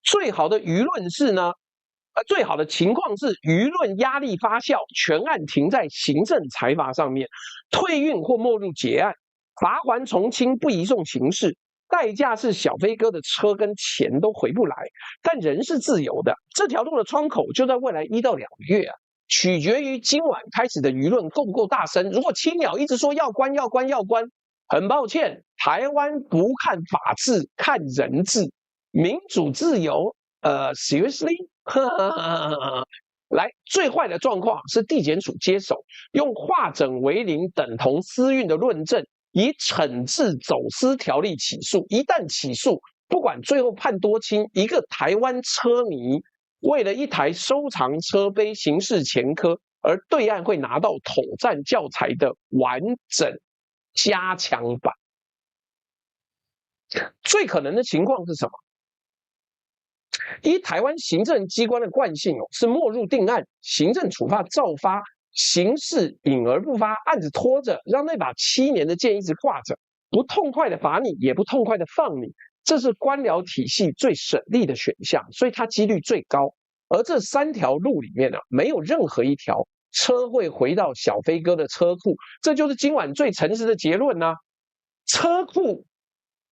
最好的輿論是呢？最好的情況是輿論壓力發酵，全案停在行政裁罰上面，退運或沒入結案，罰鍰從輕，不移送刑事，代價是小飛哥的車跟錢都回不來，但人是自由的。這條路的窗口就在未來1到2個月啊，取決於今晚開始的輿論夠不夠大聲。如果青鳥一直說要關要關要關，很抱歉，台灣不看法治，看人治，民主自由。seriously。來，最壞的狀況是地檢署接手，用化整為零等同私運的論證，以懲治走私條例起訴。一旦起訴，不管最後判多輕，一個台灣車迷為了一台收藏車杯刑事前科，而對岸會拿到統戰教材的完整加強版。最可能的情況是什麼？依台灣行政機關的慣性是沒入定案，行政處罰照發，刑事隱而不發，案子拖着，讓那把7年的劍一直掛着，不痛快的罰你，也不痛快的放你，這是官僚體系最省力的選項，所以它幾率最高。而這3條路裡面沒有任何一條車會回到小飛哥的車庫，這就是今晚最誠實的結論啊。車庫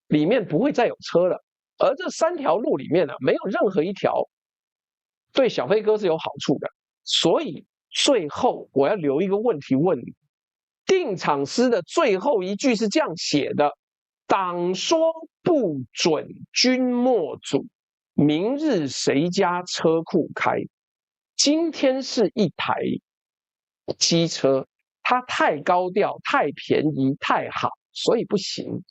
裡面不會再有車了，而這3條路裡面沒有任何一條對小飛哥是有好處的。所以最後我要留一個問題問你，定場詩的最後一句是這樣寫的：黨說不准君莫阻，明日誰家車庫開？今天是一台機車，它太高調、太便宜、太好，所以不行。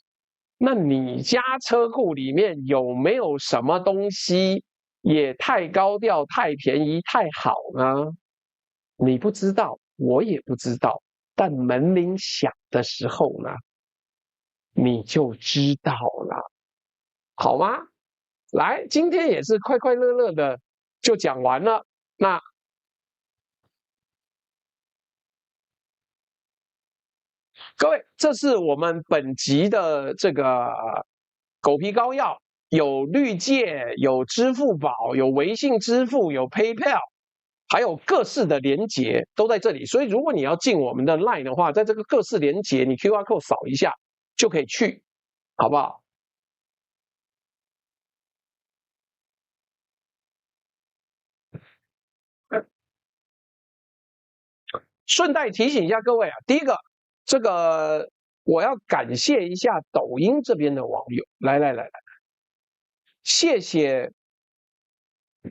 那你家車庫裡面有沒有什麼東西也太高調、太便宜、太好呢？你不知道，我也不知道，但門鈴響的時候呢，你就知道了，好嗎？來，今天也是快快樂樂的就講完了。那各位，這是我們本集的這個狗皮膏藥，有綠界，有支付寶，有微信支付，有 PayPal， 還有各式的連結都在這裡。所以如果你要進我們的 LINE 的話，在這個各式連結，你 QR code 掃一下就可以去，好不好？順帶提醒一下各位啊，第一個，這個我要感謝一下抖音這邊的網友，來，謝謝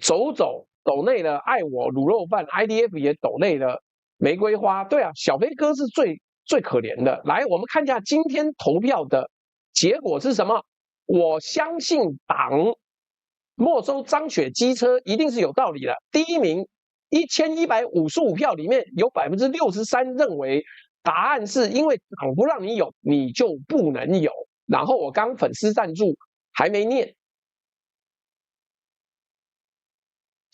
走走抖內的愛我滷肉飯 ，IDF 也抖內的玫瑰花，對啊，小飛哥是最可憐的。來，我們看一下今天投票的結果是什麼？我相信黨沒收張雪機車一定是有道理的。第一名，1155票裡面有63%認為答案是因為黨不讓你有，你就不能有。然後我剛粉絲贊助還沒念。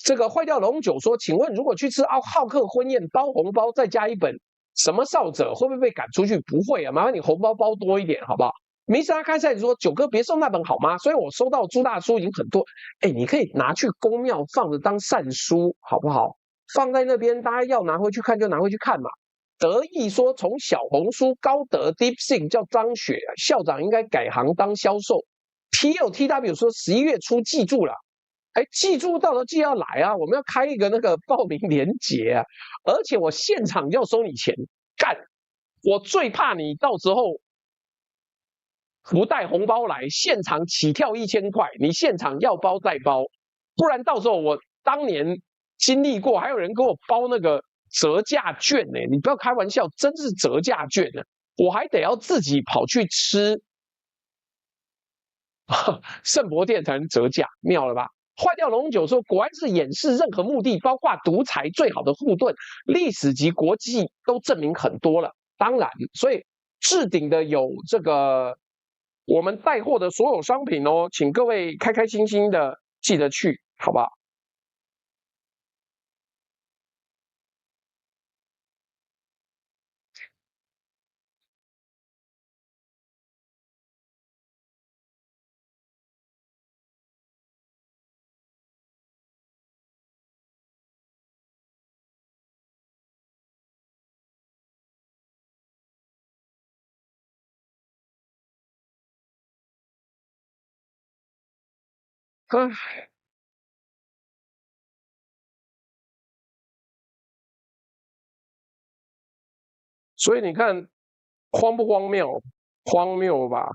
這個壞掉龍九說，請問如果去吃好客婚宴包紅包再加一本什麼少者，會不會被趕出去？不會啊，麻煩你紅包包多一點，好不好？梅莎開賽說，九哥別送那本好嗎？所以我收到朱大書已經很多，哎，你可以拿去宮廟放着當善書，好不好？放在那邊，大家要拿回去看就拿回去看嘛。得意說，從小紅書高德 DeepSeek 叫張雪，校長應該改行當銷售。PLTW 說11月初記住了。哎，記住到時候記要來啊！我們要開一個那個報名連結啊，而且我現場就要收你錢，幹！我最怕你到時候不帶紅包來，現場起跳1000塊，你現場要包再包，不然到時候我當年經歷過，還有人給我包那個折價券呢，你不要開玩笑，真是折價券呢，我還得要自己跑去吃聖博店才能折價，妙了吧？壞掉龍九說，果然是掩飾任何目的，包括獨裁最好的護盾，歷史及國際都證明很多了。當然，所以置頂的有這個我們帶貨的所有商品哦，請各位開開心心的記得去，好不好？所以你看，荒不荒謬？荒謬吧？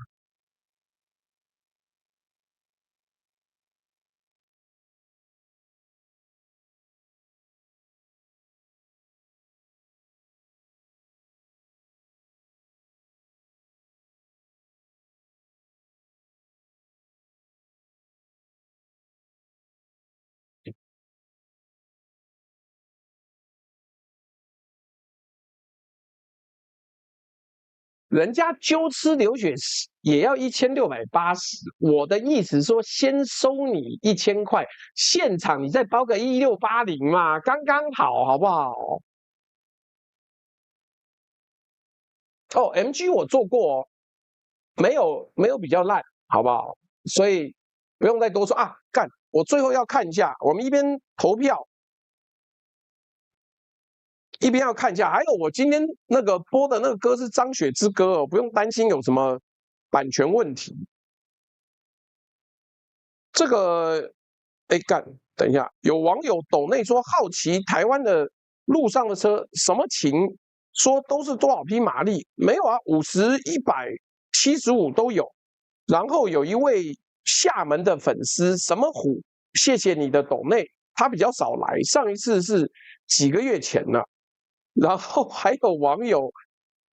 人家揪吃流血也要1680，我的意思說，先收你1000塊，現場你再包個1680嘛，剛剛好，好不好？哦 ，MG 我做過哦，没有比較爛，好不好？所以不用再多說啊。幹，我最後要看一下，我們一邊投票。一邊要看一下，還有我今天那個播的那個歌是張雪之歌哦，不用擔心有什麼版權問題。這個，哎幹，等一下，有網友抖內說好奇台灣的路上的車什麼情，說都是多少匹馬力？沒有啊，50、100、75都有。然後有一位廈門的粉絲什麼虎，謝謝你的抖內，他比較少來，上一次是幾個月前了。然後還有網友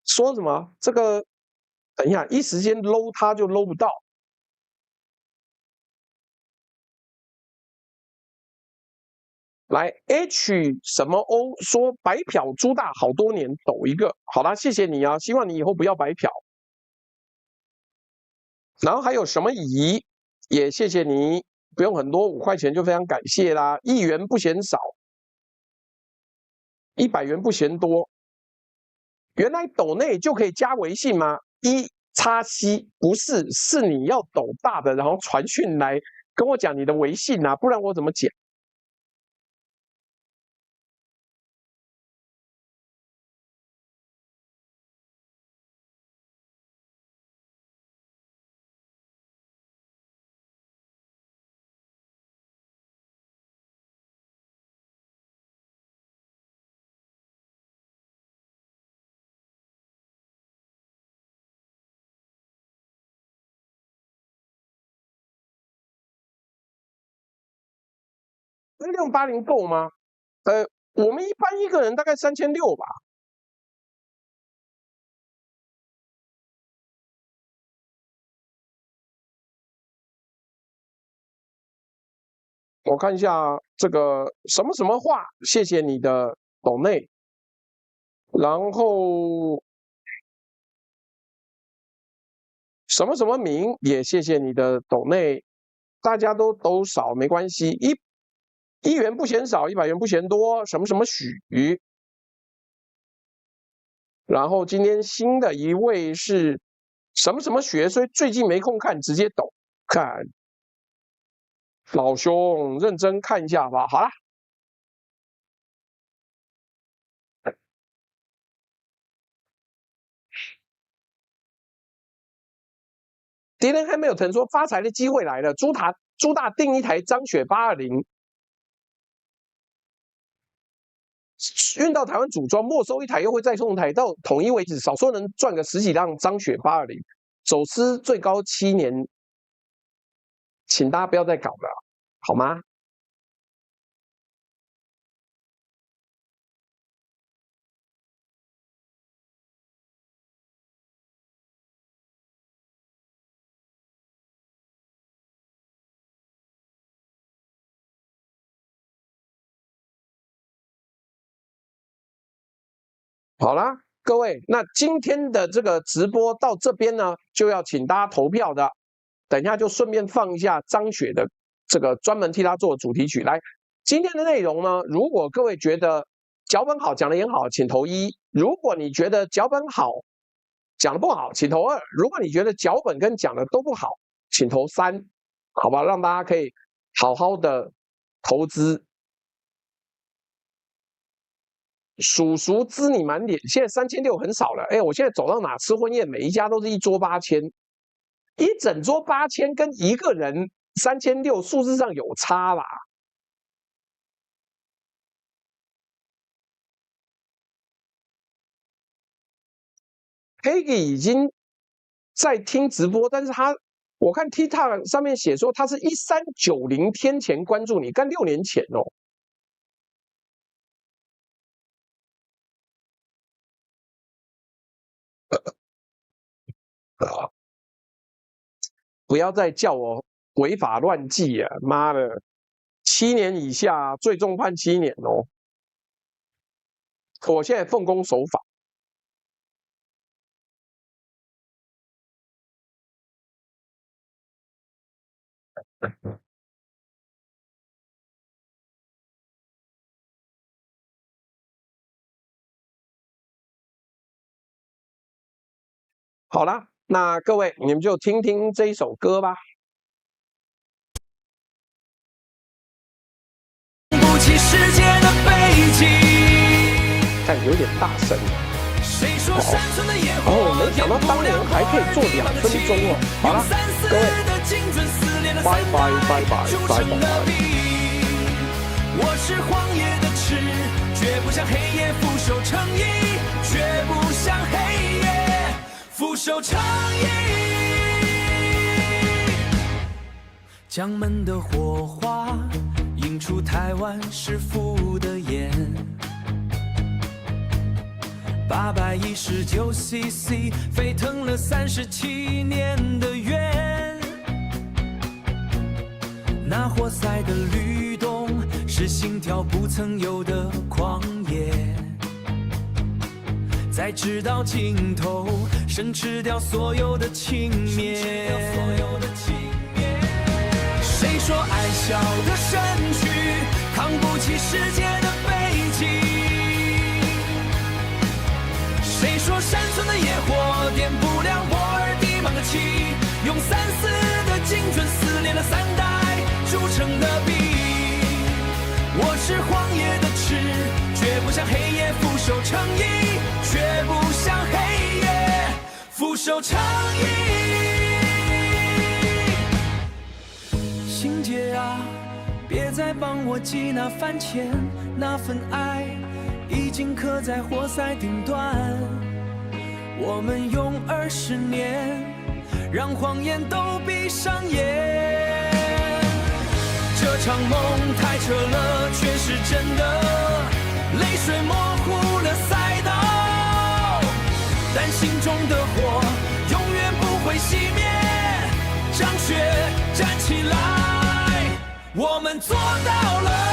說什麼這個，等一下，一時間摟他就摟不到。來 H 什麼 O 說白嫖豬大好多年，抖一個，好啦，謝謝你啊，希望你以後不要白嫖。然後還有什麼乙也謝謝你，不用很多，5塊錢就非常感謝啦，1元不嫌少。100元不嫌多，原來抖內就可以加微信嗎？1XC不是，是你要抖大的，然後傳訊來跟我講你的微信啊，不然我怎麼講？6680夠嗎？我們一般一個人大概3600吧。我看一下這個什麼什麼話，謝謝你的抖內。然後什麼什麼名也謝謝你的抖內，大家都抖少沒關係，一元不嫌少，100元不嫌多，什麼什麼許。然後今天新的一位是什麼什麼學，所以最近沒空看，直接抖看。老兄認真看一下吧，好啦。敵人還沒有騰說發財的機會來了，朱大訂一台張雪820，運到台灣組裝，沒收一台又會再送一台，到統一為止，少說能賺個10幾輛張雪820，走私最高7年，請大家不要再搞了，好嗎？好啦，各位，那今天的這個直播到這邊呢，就要請大家投票的。等一下就順便放一下張雪的這個專門替他做的主題曲。來，今天的內容呢，如果各位覺得腳本好，講的也好，請投1；如果你覺得腳本好，講的不好，請投2；如果你覺得腳本跟講的都不好，請投3，好吧，讓大家可以好好的投資。叔叔資你滿臉，現在3600很少了。哎，我現在走到哪吃婚宴，每一家都是一桌8000，一整桌8000跟一個人3600，數字上有差啦。Peggy 已經在聽直播，但是我看 TikTok 上面寫說他是1390天前關注你，幹6年前哦。不要再叫我違法亂紀啊！媽的，7年以下最重判7年哦。我現在奉公守法。好啦，那各位你们就听听这一首歌吧。不起世界的背景，但有点大声。哦，没想到当年还可以做2分鐘哦。好了，各位，拜拜拜拜拜拜。我是荒野的痴，绝不向黑夜俯首称义，绝不向黑夜俯首称义。江门的火花映出台灣師傅的眼，819cc 沸騰了37年的願，那活塞的律動是心跳不曾有的狂野，在直到盡頭生吃掉所有的輕蔑。誰說矮小的身軀扛不起世界的背景？誰說山村的野火點不亮波爾的滿的旗？用3-4的精準撕裂了3代鑄成的壁。我是荒野的痴，絕不向黑夜俯首稱義，絕不向黑夜俯首稱義。心結啊，別再幫我繫那番茄，那份愛已經刻在活塞頂端。我們用20年，讓謊言都閉上眼。這場夢太扯了，卻是真的，淚水模糊了賽道，但心中的火永遠不會熄滅。張雪站起來，我們做到了。